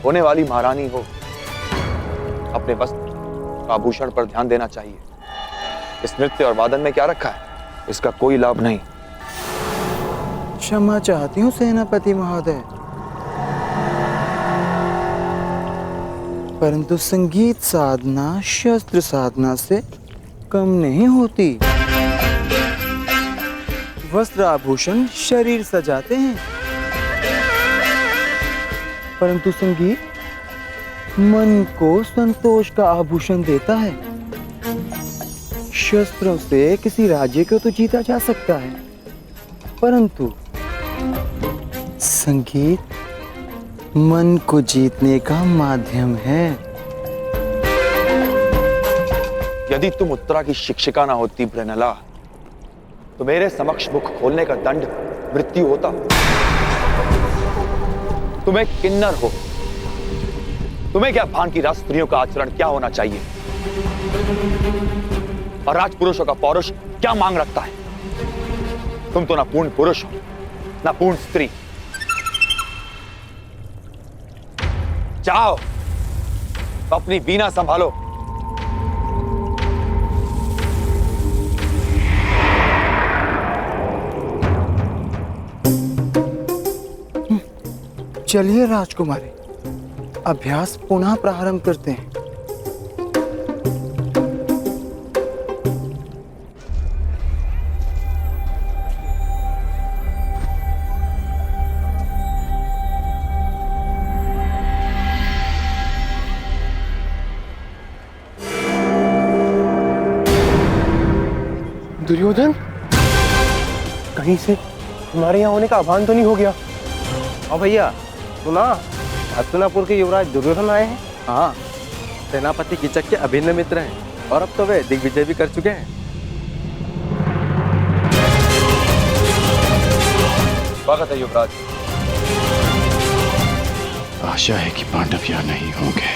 होने वाली महारानी हो, अपने वस्त्र आभूषण पर ध्यान देना चाहिए। इस नृत्य और वादन में क्या रखा है, इसका कोई लाभ नहीं। क्षमा चाहती हूँ सेनापति महोदय, परंतु संगीत साधना शस्त्र साधना से कम नहीं होती। वस्त्र आभूषण शरीर सजाते हैं, परंतु संगीत मन को संतोष का आभूषण देता है। शस्त्रों से किसी राज्य को तो जीता जा सकता है, परंतु संगीत मन को जीतने का माध्यम है। यदि तुम उत्तरा की शिक्षिका ना होती ब्रनला, तो मेरे समक्ष मुख खोलने का दंड मृत्यु होता। तुम एक किन्नर हो, तुम्हें क्या भान की राजस्त्रियों का आचरण क्या होना चाहिए और राजपुरुषों का पौरुष क्या मांग रखता है। तुम तो ना पूर्ण पुरुष हो ना पूर्ण स्त्री। जाओ अपनी वीणा संभालो। चलिए राजकुमारी, अभ्यास पुनः प्रारंभ करते हैं। दुर्योधन, कहीं से तुम्हारे यहाँ होने का आह्वान तो नहीं हो गया? हाँ भैया, सुना हस्तिनापुर के युवराज दुर्योधन आए हैं। हाँ, सेनापति कीचक के अभिन्न मित्र हैं और अब तो वे दिग्विजय भी कर चुके हैं। स्वागत है युवराज। आशा है कि पांडव यहाँ नहीं होंगे।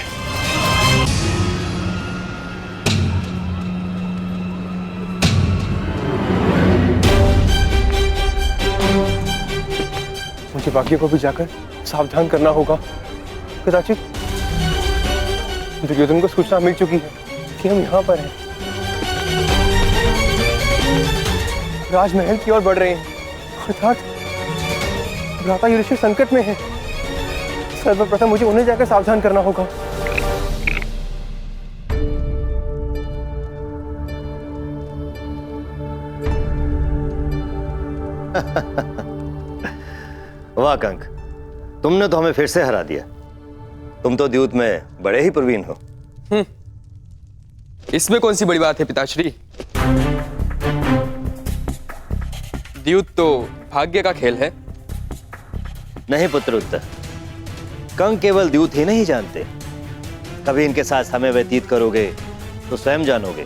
मुझे बाकियों को भी जाकर सावधान करना होगा। कदाचित दुर्योधन को सूचना मिल चुकी है कि हम यहाँ पर हैं। राजमहल की ओर बढ़ रहे हैं, अर्थात भ्राता युधिष्ठिर संकट में है। सर्वप्रथम मुझे उन्हें जाकर सावधान करना होगा। वाह कंक, तुमने तो हमें फिर से हरा दिया। तुम तो द्यूत में बड़े ही प्रवीण हो। इसमें कौन सी बड़ी बात है पिताश्री? द्यूत तो भाग्य का खेल है। नहीं पुत्र उत्तर, कंक केवल द्यूत ही नहीं जानते, कभी इनके साथ समय व्यतीत करोगे तो स्वयं जानोगे।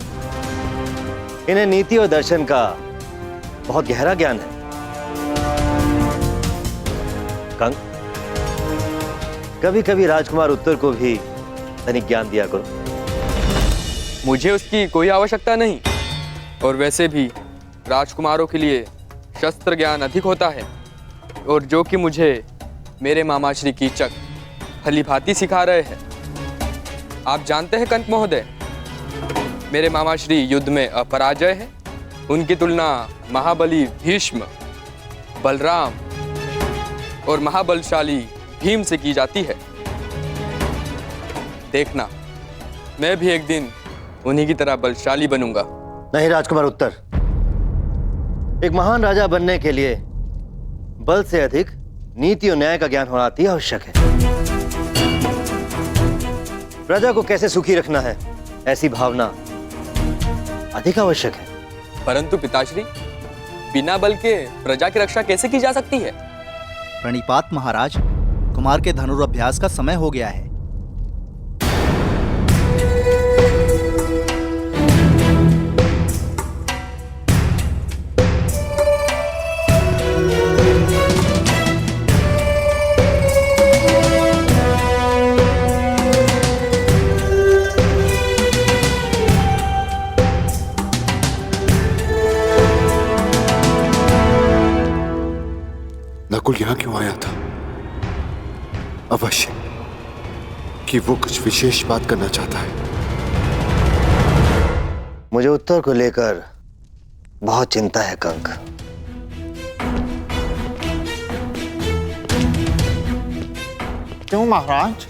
इन्हें नीति और दर्शन का बहुत गहरा ज्ञान है। कंक, कभी कभी राजकुमार उत्तर को भी तनिक ज्ञान दिया करो। मुझे उसकी कोई आवश्यकता नहीं, और वैसे भी राजकुमारों के लिए शस्त्र ज्ञान अधिक होता है, और जो कि मुझे मेरे मामा श्री कीचक भली भांति सिखा रहे हैं। आप जानते हैं कंक महोदय, मेरे मामा श्री युद्ध में अपराजय हैं। उनकी तुलना महाबली भीष्म, बलराम और महाबलशाली भीम से की जाती है। देखना, मैं भी एक दिन उन्हीं की तरह बलशाली बनूंगा। नहीं राजकुमार उत्तर, एक महान राजा बनने के लिए बल से अधिक नीति और न्याय का ज्ञान होना अति आवश्यक है। प्रजा को कैसे सुखी रखना है, ऐसी भावना अधिक आवश्यक है। परंतु पिताश्री, बिना बल के प्रजा की रक्षा कैसे की जा सकती है? प्रणिपात महाराज, कुमार के धनुर्अभ्यास का समय हो गया है। नकुल यहां क्यों आया था? अवश्य कि वो कुछ विशेष बात करना चाहता है। मुझे उत्तर को लेकर बहुत चिंता है कंक। क्यों महाराज?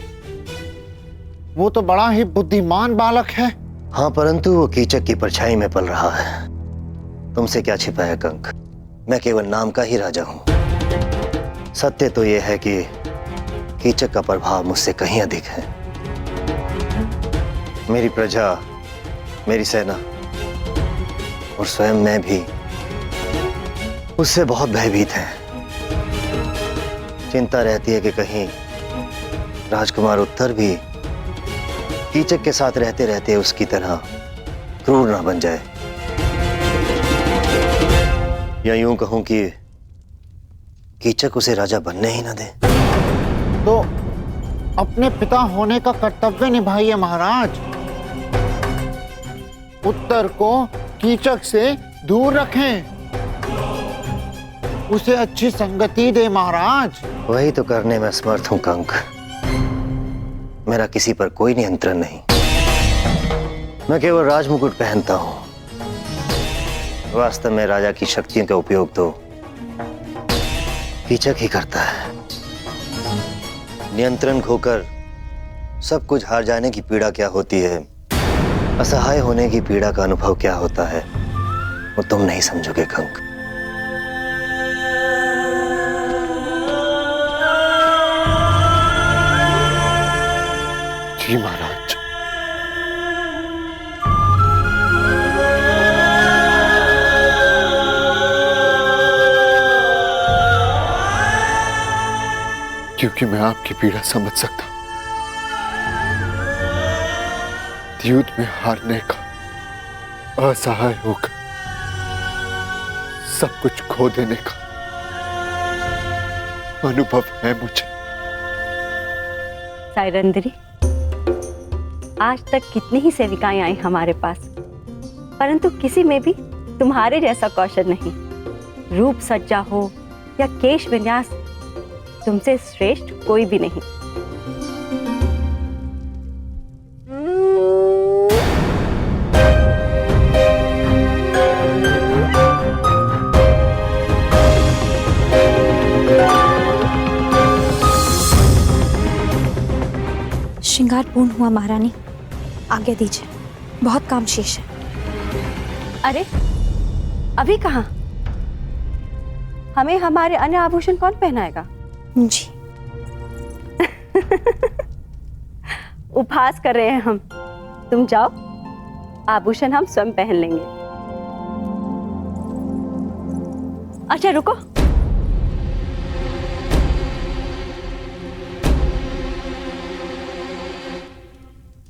वो तो बड़ा ही बुद्धिमान बालक है। हाँ, परंतु वो कीचक की परछाई में पल रहा है। तुमसे क्या छिपा है कंक? मैं केवल नाम का ही राजा हूं। सत्य तो यह है कि कीचक का प्रभाव मुझसे कहीं अधिक है। मेरी प्रजा, मेरी सेना और स्वयं मैं भी उससे बहुत भयभीत हैं। चिंता रहती है कि कहीं राजकुमार उत्तर भी कीचक के साथ रहते रहते उसकी तरह क्रूर ना बन जाए, या यूं कहूं कि कीचक उसे राजा बनने ही ना दे। तो अपने पिता होने का कर्तव्य निभाइए महाराज। उत्तर को कीचक से दूर रखें, उसे अच्छी संगति दे महाराज। वही तो करने में असमर्थ हूं कंक। मेरा किसी पर कोई नियंत्रण नहीं। मैं केवल राजमुकुट पहनता हूं। वास्तव में राजा की शक्तियों का उपयोग तो कीचक ही करता है। नियंत्रण खोकर सब कुछ हार जाने की पीड़ा क्या होती है, असहाय होने की पीड़ा का अनुभव क्या होता है, वो तुम नहीं समझोगे कंक। जी महाराज। क्योंकि मैं आपकी पीड़ा समझ सकता हूं। युद्ध में हारने का, असहाय होकर सब कुछ खो देने का अनुभव है मुझे। सायरंदरी, आज तक कितनी ही सेविकाएं आई हमारे पास, परंतु किसी में भी तुम्हारे जैसा कौशल नहीं। रूप सज्जा हो या केश विन्यास, तुमसे श्रेष्ठ कोई भी नहीं। पूर्ण हुआ महारानी। आज्ञा दीजिए, बहुत काम शेष है। अरे अभी कहाँ? हमें हमारे अन्य आभूषण कौन पहनाएगा? जी। उपहास कर रहे हैं हम। तुम जाओ, आभूषण हम स्वयं पहन लेंगे। अच्छा रुको,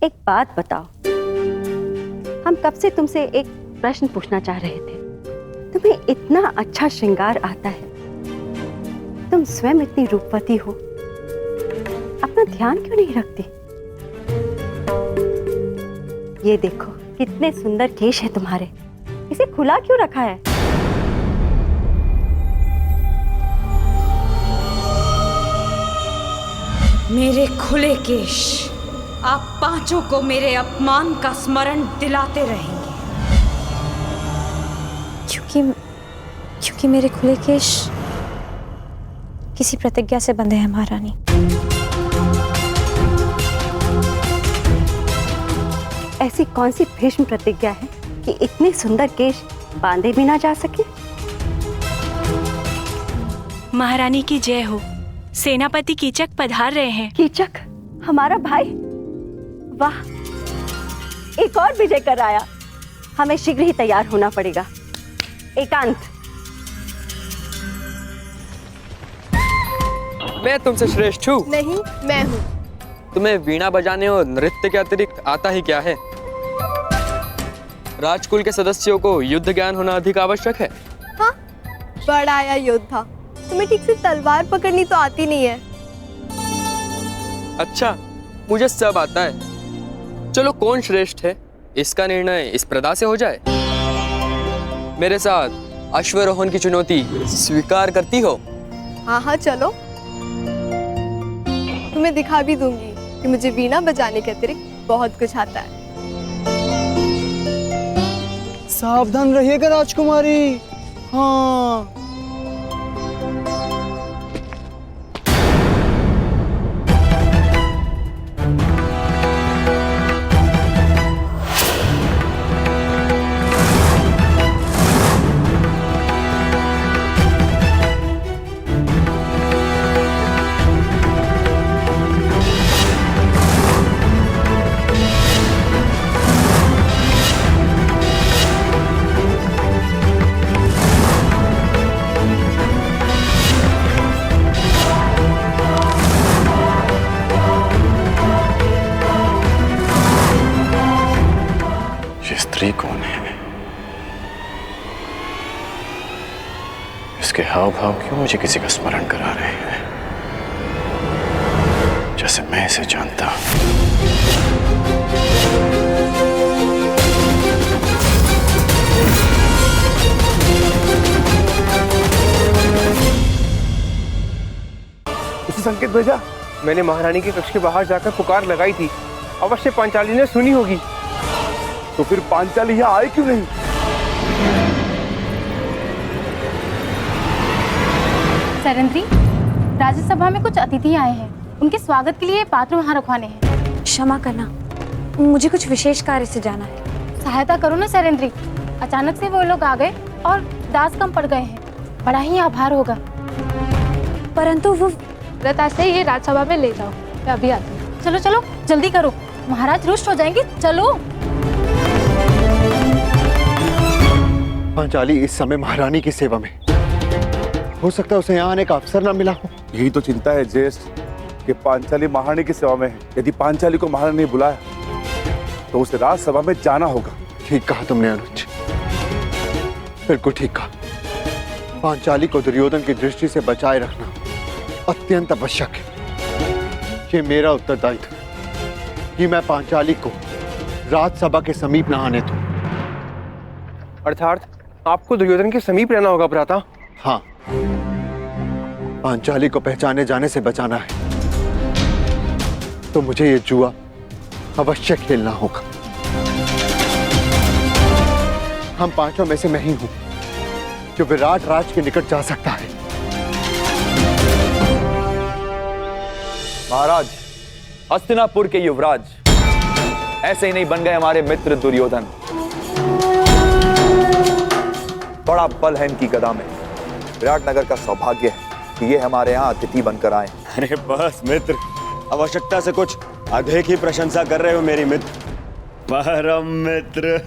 एक बात बताओ। हम कब से तुमसे एक प्रश्न पूछना चाह रहे थे। तुम्हें इतना अच्छा श्रृंगार आता है, तुम स्वयं इतनी रूपवती हो, अपना ध्यान क्यों नहीं रखती? ये देखो कितने सुंदर केश है तुम्हारे, इसे खुला क्यों रखा है? मेरे खुले केश आप पांचों को मेरे अपमान का स्मरण दिलाते रहेंगे, क्योंकि मेरे खुले केश किसी प्रतिज्ञा से बंधे हैं महारानी। ऐसी कौन सी भीष्म प्रतिज्ञा है कि इतने सुंदर केश बांधे भी ना जा सके? महारानी की जय हो। सेनापति कीचक पधार रहे हैं। कीचक हमारा भाई? वाह, एक और विजय कर आया। हमें शीघ्र ही तैयार होना पड़ेगा। एकांत, मैं तुमसे श्रेष्ठ हूँ? नहीं, मैं हूँ। तुम्हें वीणा बजाने और नृत्य के अतिरिक्त आता ही क्या है? राजकुल के सदस्यों को युद्ध ज्ञान होना अधिक आवश्यक है। हाँ, बड़ा आया योद्धा। तुम्हें ठीक से तलवार पकड़नी तो आती नहीं है। अच्छा, मुझे सब आता है। चलो कौन श्रेष्ठ है इसका निर्णय इस प्रदा से हो जाए। मेरे साथ अश्वरोहण की चुनौती स्वीकार करती हो? हाँ हाँ चलो, तुम्हें दिखा भी दूंगी कि मुझे वीणा बजाने के अतिरिक्त बहुत कुछ आता है। सावधान रहिएगा राजकुमारी। हाँ। स्त्री कौन है? इसके हाव भाव क्यों मुझे किसी का स्मरण करा रहे हैं, जैसे मैं इसे जानता हूं। उसे संकेत भेजा। मैंने महारानी के कक्ष के बाहर जाकर पुकार लगाई थी, अवश्य पांचाली ने सुनी होगी। तो फिर पांचाली यहाँ आए क्यों नहीं? सरेंद्री, राज्यसभा में कुछ अतिथि आए हैं, उनके स्वागत के लिए पात्र वहाँ रखवाने हैं। क्षमा करना, मुझे कुछ विशेष कार्य से जाना है। सहायता करो ना सरेंद्री, अचानक से वो लोग आ गए और दास कम पड़ गए हैं। बड़ा ही आभार होगा। परंतु वो लता से ये राज्यसभा में ले जाओ, मैं अभी आती हूँ। चलो चलो जल्दी करो, महाराज रुष्ट हो जाएंगे। चलो। पांचाली इस समय महारानी की सेवा में, हो सकता है उसे यहाँ आने का अवसर न मिला हो। यही तो चिंता है ज्येष्ठ, कि पांचाली महारानी की सेवा में है। यदि पांचाली को महारानी ने बुलाया तो उसे राजसभा में जाना होगा। ठीक कहा तुमने अनुज, बिल्कुल ठीक कहा। पांचाली को दुर्योधन की दृष्टि से बचाए रखना अत्यंत आवश्यक है। ये मेरा उत्तरदायित्व है कि मैं पांचाली को राजसभा के समीप न आने दूं। अर्थात आपको दुर्योधन के समीप रहना होगा भ्राता। हाँ, पांचाली को पहचाने जाने से बचाना है तो मुझे ये जुआ अवश्य खेलना होगा। हम पांचों में से मैं ही हूं जो विराट राज के निकट जा सकता है। महाराज, हस्तिनापुर के युवराज ऐसे ही नहीं बन गए हमारे मित्र दुर्योधन। बड़ा बल है इनकी गदा में। विराटनगर का सौभाग्य है कि ये हमारे यहाँ अतिथि बनकर आए। अरे बस मित्र, आवश्यकता से कुछ अधिक ही प्रशंसा कर रहे हो मेरी मित्र। परम मित्र।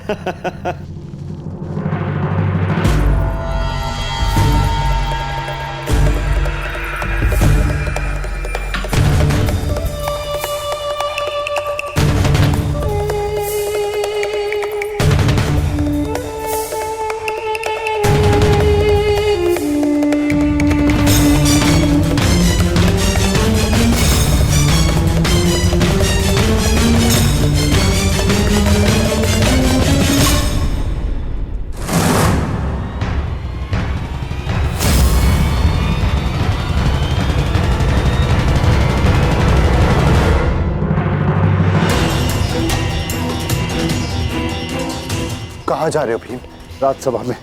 कहाँ जा रहे हो भीम? राजसभा में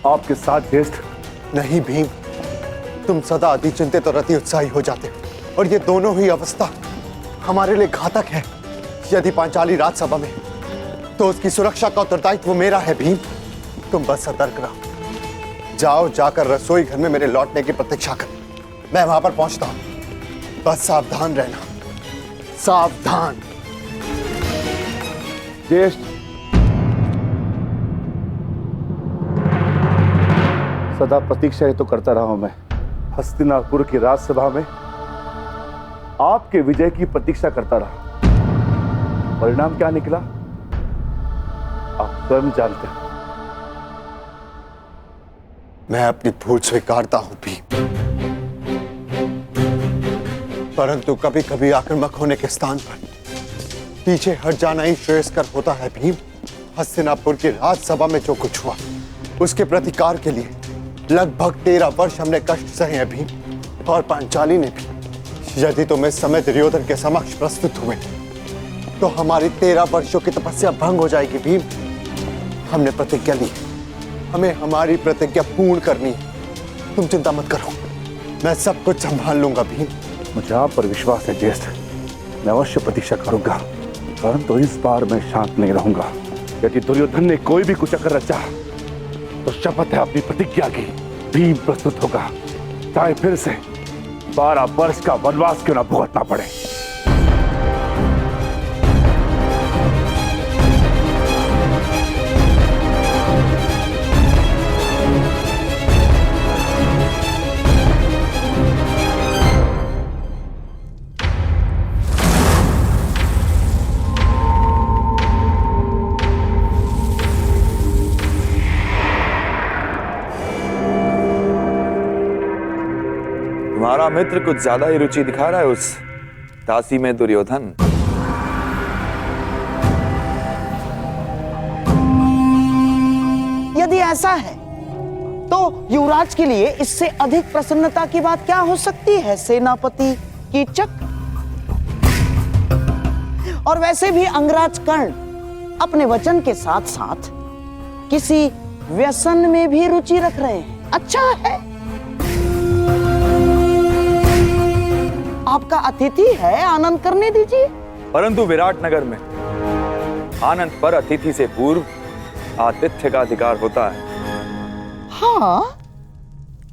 आपके साथ ज्येष्ठ। नहीं भीम, तुम सदा अति चिंतित और अति उत्साही हो जाते हो और ये दोनों ही अवस्था हमारे लिए घातक है। यदि पांचाली राजसभा में तो उसकी सुरक्षा का उत्तरदायित्व मेरा है भीम। तुम बस सतर्क रहो। जाओ, जाकर रसोई घर में मेरे लौटने की प्रतीक्षा कर। मैं वहां पर पहुंचता हूं। बस सावधान रहना, सावधान। ज्येष्ठ, सदा प्रतीक्षा ही तो करता रहा हूं मैं। हस्तिनापुर की राजसभा में आपके विजय की प्रतीक्षा करता रहा। परिणाम क्या निकला आप स्वयं जानते हैं। मैं अपनी भूल स्वीकारता हूं भीम, परंतु कभी कभी आक्रामक होने के स्थान पर पीछे हट जाना ही श्रेयस्कर होता है भीम। हस्तिनापुर की राजसभा में जो कुछ हुआ उसके प्रतिकार के लिए लगभग 13 वर्ष हमने कष्ट सहे हैं भीम, और पांचाली ने भी। यदि तुम इस समय दुर्योधन के समक्ष प्रस्तुत हुए तो हमारी 13 वर्षों की तपस्या भंग हो जाएगी भीम। हमने प्रतिज्ञा ली, हमें हमारी प्रतिज्ञा पूर्ण करनी है। तुम चिंता मत करो, मैं सब कुछ संभाल लूंगा भीम। मुझे आप पर विश्वास है ज्येष्ठ। मैं अवश्य प्रतीक्षा करूंगा, परंतु इस बार मैं शांत नहीं रहूंगा। यदि दुर्योधन ने कोई भी कुचक्र रचा तो शपथ है अपनी प्रतिज्ञा की, भीम प्रस्तुत होगा, चाहे फिर से 12 वर्ष का वनवास क्यों न भुगतना पड़े। तुम्हारा मित्र कुछ ज्यादा ही रुचि दिखा रहा है उस दासी में दुर्योधन। यदि ऐसा है तो युवराज के लिए इससे अधिक प्रसन्नता की बात क्या हो सकती है सेनापति कीचक। और वैसे भी अंगराज कर्ण अपने वचन के साथ साथ किसी व्यसन में भी रुचि रख रहे हैं। अच्छा है, आपका अतिथि है, आनंद करने दीजिए। परंतु विराटनगर में आनंद पर अतिथि से पूर्व आतिथ्य का अधिकार होता है। हाँ,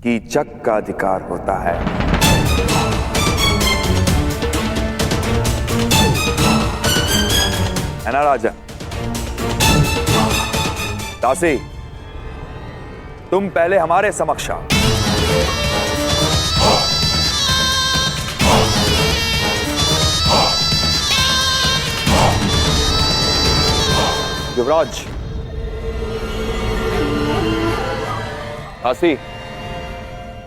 कीचक का अधिकार होता है। है ना राजा? दासी, तुम पहले हमारे समक्ष आओ। युवराज, दासी,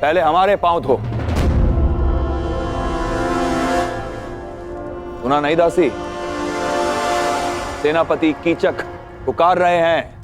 पहले हमारे पांव धो। सुना नहीं दासी? सेनापति कीचक पुकार रहे हैं।